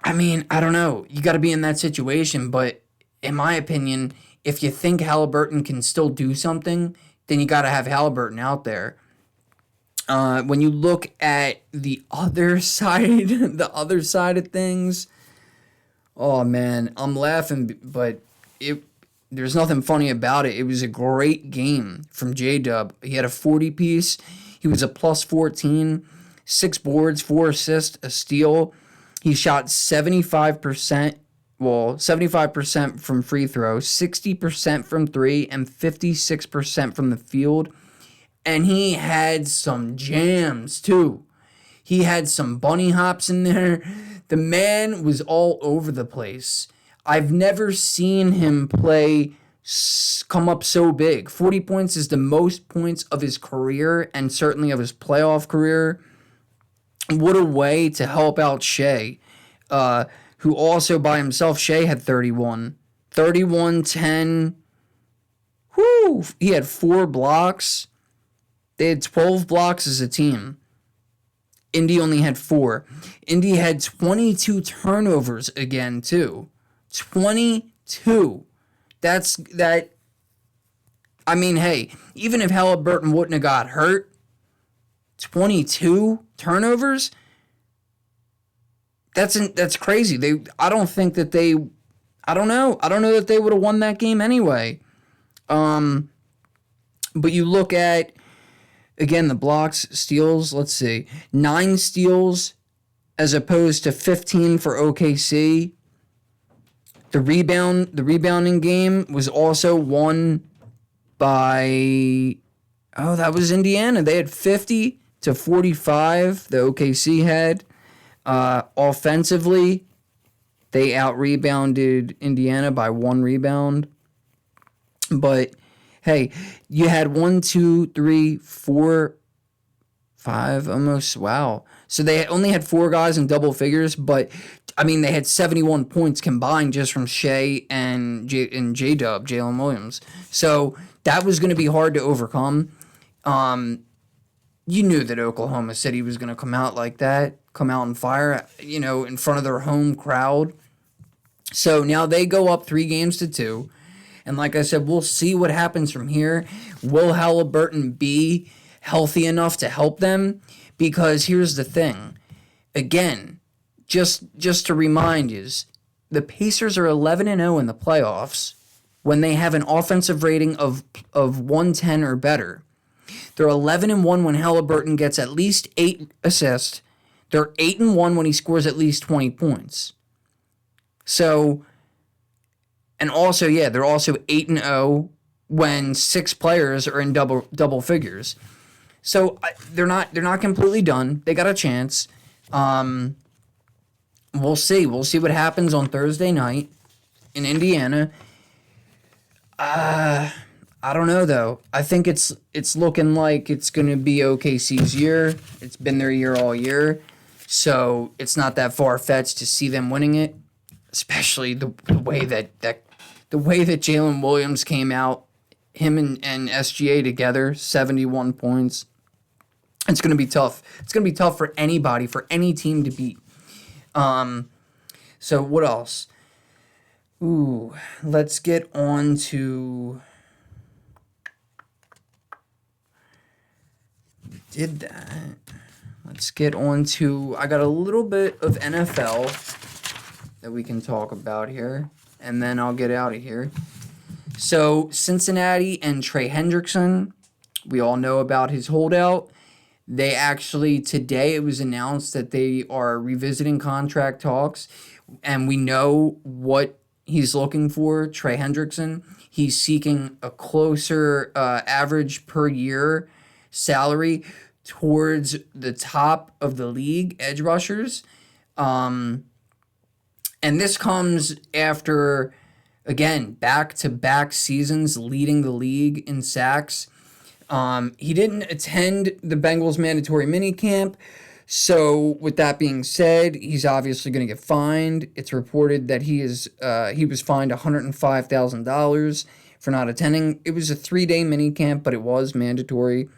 I mean, I don't know. You got to be in that situation. But in my opinion, if you think Halliburton can still do something, then you got to have Halliburton out there. When you look at the other side, of things, oh man, I'm laughing, but there's nothing funny about it. It was a great game from J-Dub. He had a 40-piece. He was a +14, 6 boards, 4 assists, a steal. He shot 75%, 75% from free throw, 60% from 3, and 56% from the field. And he had some jams, too. He had some bunny hops in there. The man was all over the place. I've never seen him come up so big. 40 points is the most points of his career and certainly of his playoff career. What a way to help out Shea, who also by himself, Shea had 31. 31, 10. Whoo! He had 4 blocks. They had 12 blocks as a team. Indy only had 4. Indy had 22 turnovers again, too. 22. That. I mean, hey, even if Halliburton wouldn't have got hurt, 22 turnovers? That's crazy. I don't know that they would have won that game anyway. But you look at, again, the blocks, steals, let's see. 9 steals as opposed to 15 for OKC. The rebounding game was also won by, that was Indiana. They had 50 to 45, the OKC had. Offensively, they out-rebounded Indiana by 1 rebound. But, hey, you had 1, 2, 3, 4, 5, almost, wow. So they only had 4 guys in double figures, but, I mean, they had 71 points combined just from Shea and J-Dub, Jalen Williams. So that was going to be hard to overcome. You knew that Oklahoma City was going to come out like that, come out on fire, in front of their home crowd. So now they go up 3-2. And like I said, we'll see what happens from here. Will Halliburton be healthy enough to help them? Because here's the thing. Again, just to remind you, the Pacers are 11-0 in the playoffs when they have an offensive rating of 110 or better. They're 11-1 when Halliburton gets at least 8 assists. They're 8-1 when he scores at least 20 points. So, and also, they're also 8-0 when 6 players are in double figures. So they're not completely done. They got a chance. We'll see. We'll see what happens on Thursday night in Indiana. I don't know though. I think it's looking like it's going to be OKC's year. It's been their year all year. So it's not that far-fetched to see them winning it, especially the way that Jalen Williams came out, him and SGA together, 71 points. It's going to be tough. It's going to be tough for anybody, for any team to beat. So what else? Let's get on to... Did that. Let's get on to... I got a little bit of NFL that we can talk about here, and then I'll get out of here. So Cincinnati and Trey Hendrickson, we all know about his holdout. They actually, today it was announced that they are revisiting contract talks, and we know what he's looking for, Trey Hendrickson. He's seeking a closer average per year salary towards the top of the league, edge rushers. And this comes after, again, back-to-back seasons leading the league in sacks. He didn't attend the Bengals mandatory minicamp, so with that being said, he's obviously going to get fined. It's reported that he was fined $105,000 for not attending. It was a 3-day mini camp, but it was mandatory.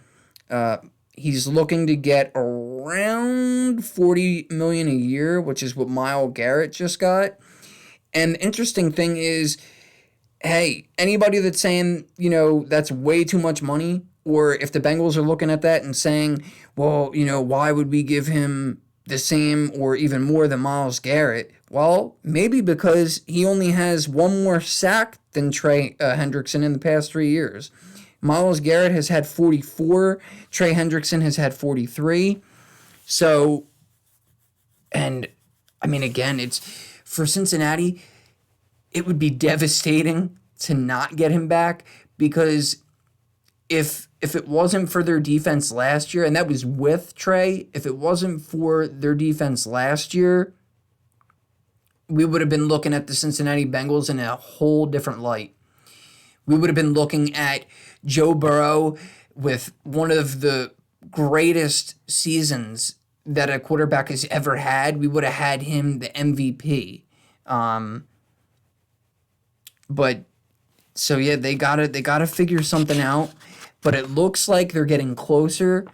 He's looking to get around $40 million a year, which is what Myles Garrett just got. And the interesting thing is, hey, anybody that's saying, that's way too much money, or if the Bengals are looking at that and saying, well, why would we give him the same or even more than Myles Garrett? Well, maybe because he only has one more sack than Trey Hendrickson in the past 3 years. Myles Garrett has had 44. Trey Hendrickson has had 43. So, and I mean, again, it's for Cincinnati, it would be devastating to not get him back, because if it wasn't for their defense last year, and that was with Trey, if it wasn't for their defense last year, we would have been looking at the Cincinnati Bengals in a whole different light. We would have been looking at Joe Burrow with one of the greatest seasons that a quarterback has ever had. We would have had him the MVP. But so yeah, they gotta figure something out. But it looks like they're getting closer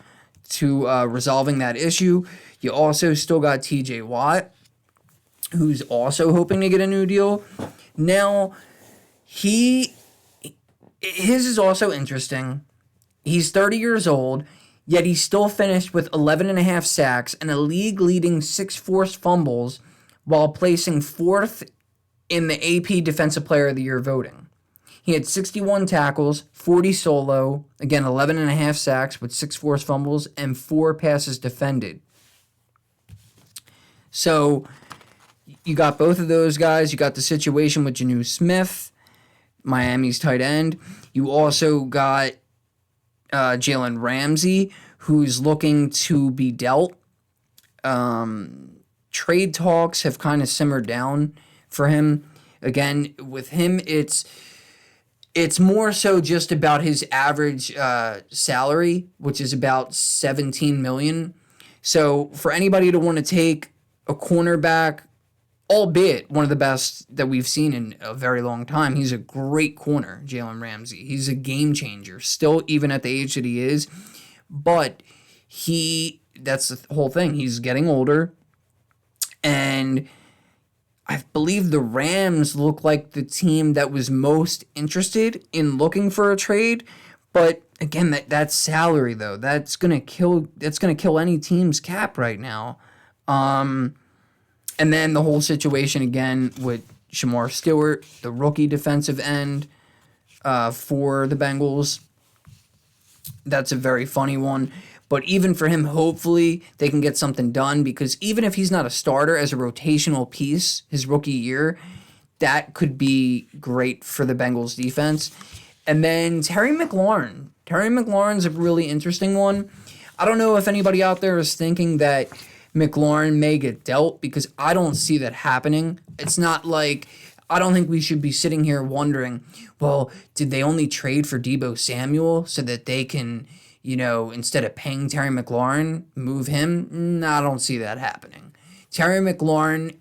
to resolving that issue. You also still got T.J. Watt, who's also hoping to get a new deal. Now, his is also interesting. He's 30 years old, yet he still finished with 11.5 sacks and a league-leading 6 forced fumbles while placing 4th in the AP Defensive Player of the Year voting. He had 61 tackles, 40 solo, again 11.5 sacks with 6 forced fumbles, and 4 passes defended. So you got both of those guys. You got the situation with Jonnu Smith, Miami's tight end. You also got Jalen Ramsey, who's looking to be dealt. Trade talks have kind of simmered down for him. Again, with him, it's more so just about his average salary, which is about $17 million. So for anybody to want to take a cornerback, albeit one of the best that we've seen in a very long time, he's a great corner, Jalen Ramsey. He's a game changer, still even at the age that he is. But that's the whole thing. He's getting older, and I believe the Rams look like the team that was most interested in looking for a trade. But again, that salary though, that's gonna kill any team's cap right now. And then the whole situation again with Shamar Stewart, the rookie defensive end for the Bengals. That's a very funny one. But even for him, hopefully they can get something done, because even if he's not a starter, as a rotational piece his rookie year, that could be great for the Bengals defense. And then Terry McLaurin. Terry McLaurin's a really interesting one. I don't know if anybody out there is thinking that McLaurin may get dealt, because I don't see that happening. It's not like, I don't think we should be sitting here wondering, well, did they only trade for Deebo Samuel so that they can, instead of paying Terry McLaurin, move him? No, I don't see that happening. Terry McLaurin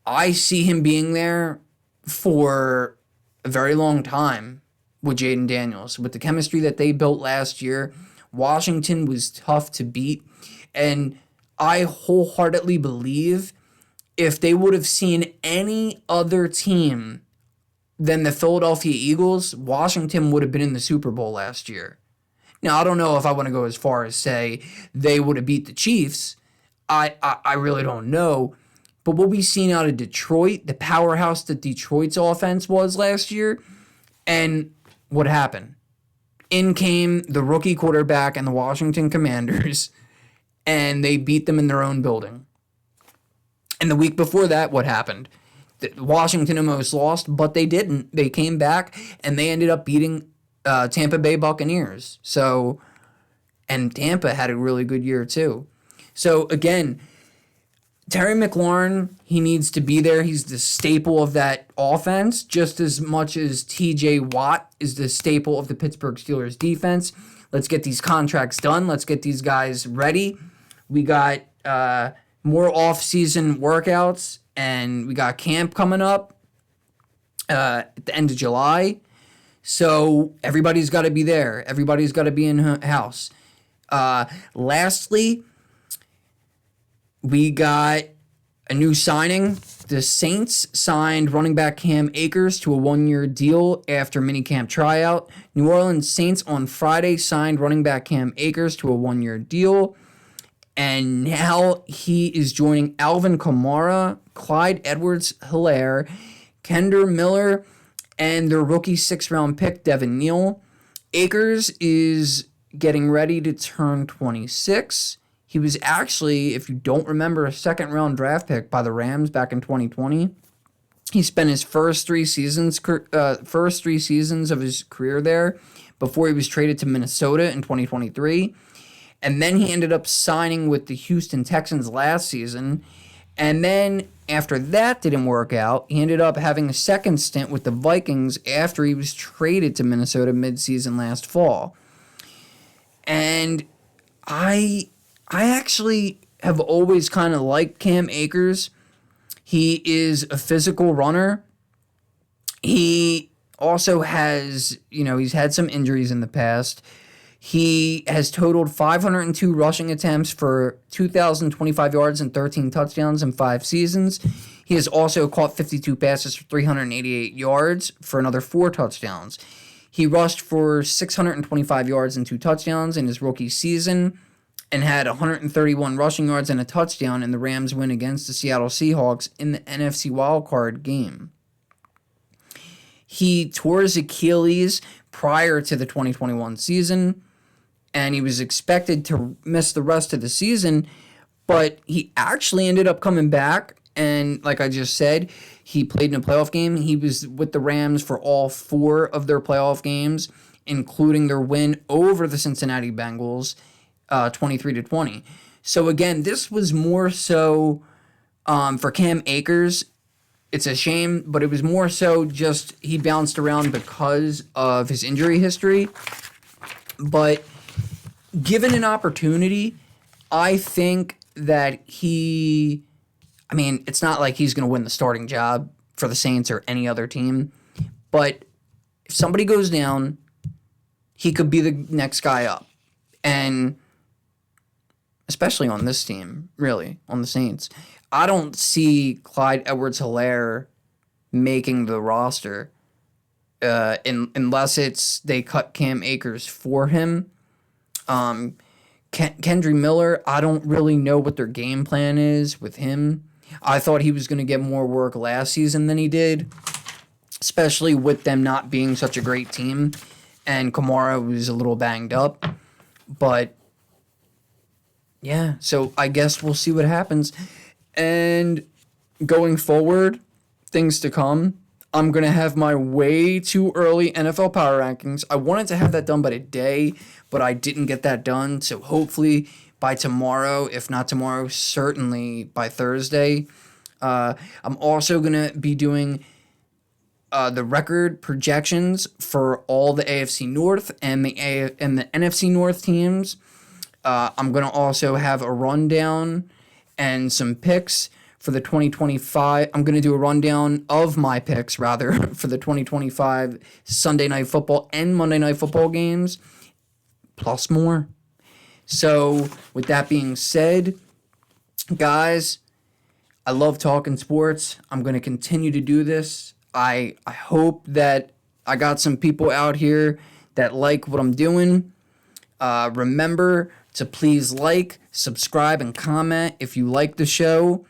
I see him being there for a very long time with Jaden Daniels. With the chemistry that they built last year, Washington was tough to beat. And I wholeheartedly believe if they would have seen any other team than the Philadelphia Eagles, Washington would have been in the Super Bowl last year. Now, I don't know if I want to go as far as say they would have beat the Chiefs. I really don't know. But what we've seen out of Detroit, the powerhouse that Detroit's offense was last year, and what happened? In came the rookie quarterback and the Washington Commanders, and they beat them in their own building. And the week before that, what happened? Washington almost lost, but they didn't. They came back, and they ended up beating Tampa Bay Buccaneers. So, and Tampa had a really good year too. So again, Terry McLaurin, he needs to be there. He's the staple of that offense, just as much as T.J. Watt is the staple of the Pittsburgh Steelers defense. Let's get these contracts done. Let's get these guys ready. We got more off-season workouts, and we got camp coming up. at the end of July. So everybody's got to be there. Everybody's got to be in her house. Lastly, we got a new signing. The Saints signed running back Cam Akers to a 1-year deal after minicamp tryout. New Orleans Saints on Friday signed running back Cam Akers to a 1-year deal. And now he is joining Alvin Kamara, Clyde Edwards-Helaire, Kendre Miller, and their rookie 6th-round pick, Devin Neal. Akers is getting ready to turn 26. He was actually, if you don't remember, a 2nd-round draft pick by the Rams back in 2020. He spent his first three seasons of his career there before he was traded to Minnesota in 2023. And then he ended up signing with the Houston Texans last season. And then after that didn't work out, he ended up having a second stint with the Vikings after he was traded to Minnesota midseason last fall. And I actually have always kind of liked Cam Akers. He is a physical runner. He also has, he's had some injuries in the past. He has totaled 502 rushing attempts for 2,025 yards and 13 touchdowns in 5 seasons. He has also caught 52 passes for 388 yards for another 4 touchdowns. He rushed for 625 yards and 2 touchdowns in his rookie season and had 131 rushing yards and a touchdown in the Rams' win against the Seattle Seahawks in the NFC wildcard game. He tore his Achilles prior to the 2021 season, and he was expected to miss the rest of the season, but he actually ended up coming back, and like I just said, he played in a playoff game. He was with the Rams for all 4 of their playoff games, including their win over the Cincinnati Bengals, 23-20. So again, this was more so for Cam Akers. It's a shame, but it was more so just he bounced around because of his injury history. But given an opportunity, I think that it's not like he's going to win the starting job for the Saints or any other team. But if somebody goes down, he could be the next guy up. And especially on this team, really, on the Saints, I don't see Clyde Edwards-Helaire making the roster unless they cut Cam Akers for him. Kendre Miller, I don't really know what their game plan is with him. I thought he was going to get more work last season than he did, especially with them not being such a great team. And Kamara was a little banged up. But, yeah, so I guess we'll see what happens. And going forward, things to come, I'm going to have my way too early NFL power rankings. I wanted to have that done by today, but I didn't get that done. So hopefully by tomorrow, if not tomorrow, certainly by Thursday. I'm also going to be doing the record projections for all the AFC North and the NFC North teams. I'm going to also have a rundown and some picks for the 2025. I'm going to do a rundown of my picks, rather, for the 2025 Sunday Night Football and Monday Night Football games, plus more. So, with that being said, guys, I love talking sports. I'm going to continue to do this. I hope that I got some people out here that like what I'm doing. Remember to please like, subscribe, and comment if you like the show.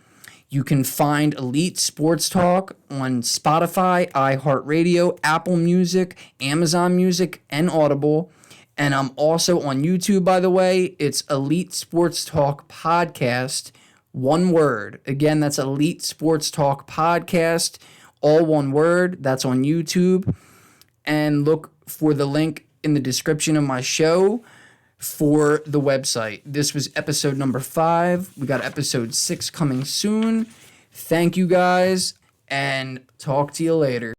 You can find Elite Sports Talk on Spotify, iHeartRadio, Apple Music, Amazon Music, and Audible. And I'm also on YouTube, by the way. It's Elite Sports Talk Podcast, one word. Again, that's Elite Sports Talk Podcast, all one word. That's on YouTube. And look for the link in the description of my show for the website. This was episode number 5. We got episode 6 coming soon. Thank you guys, and talk to you later.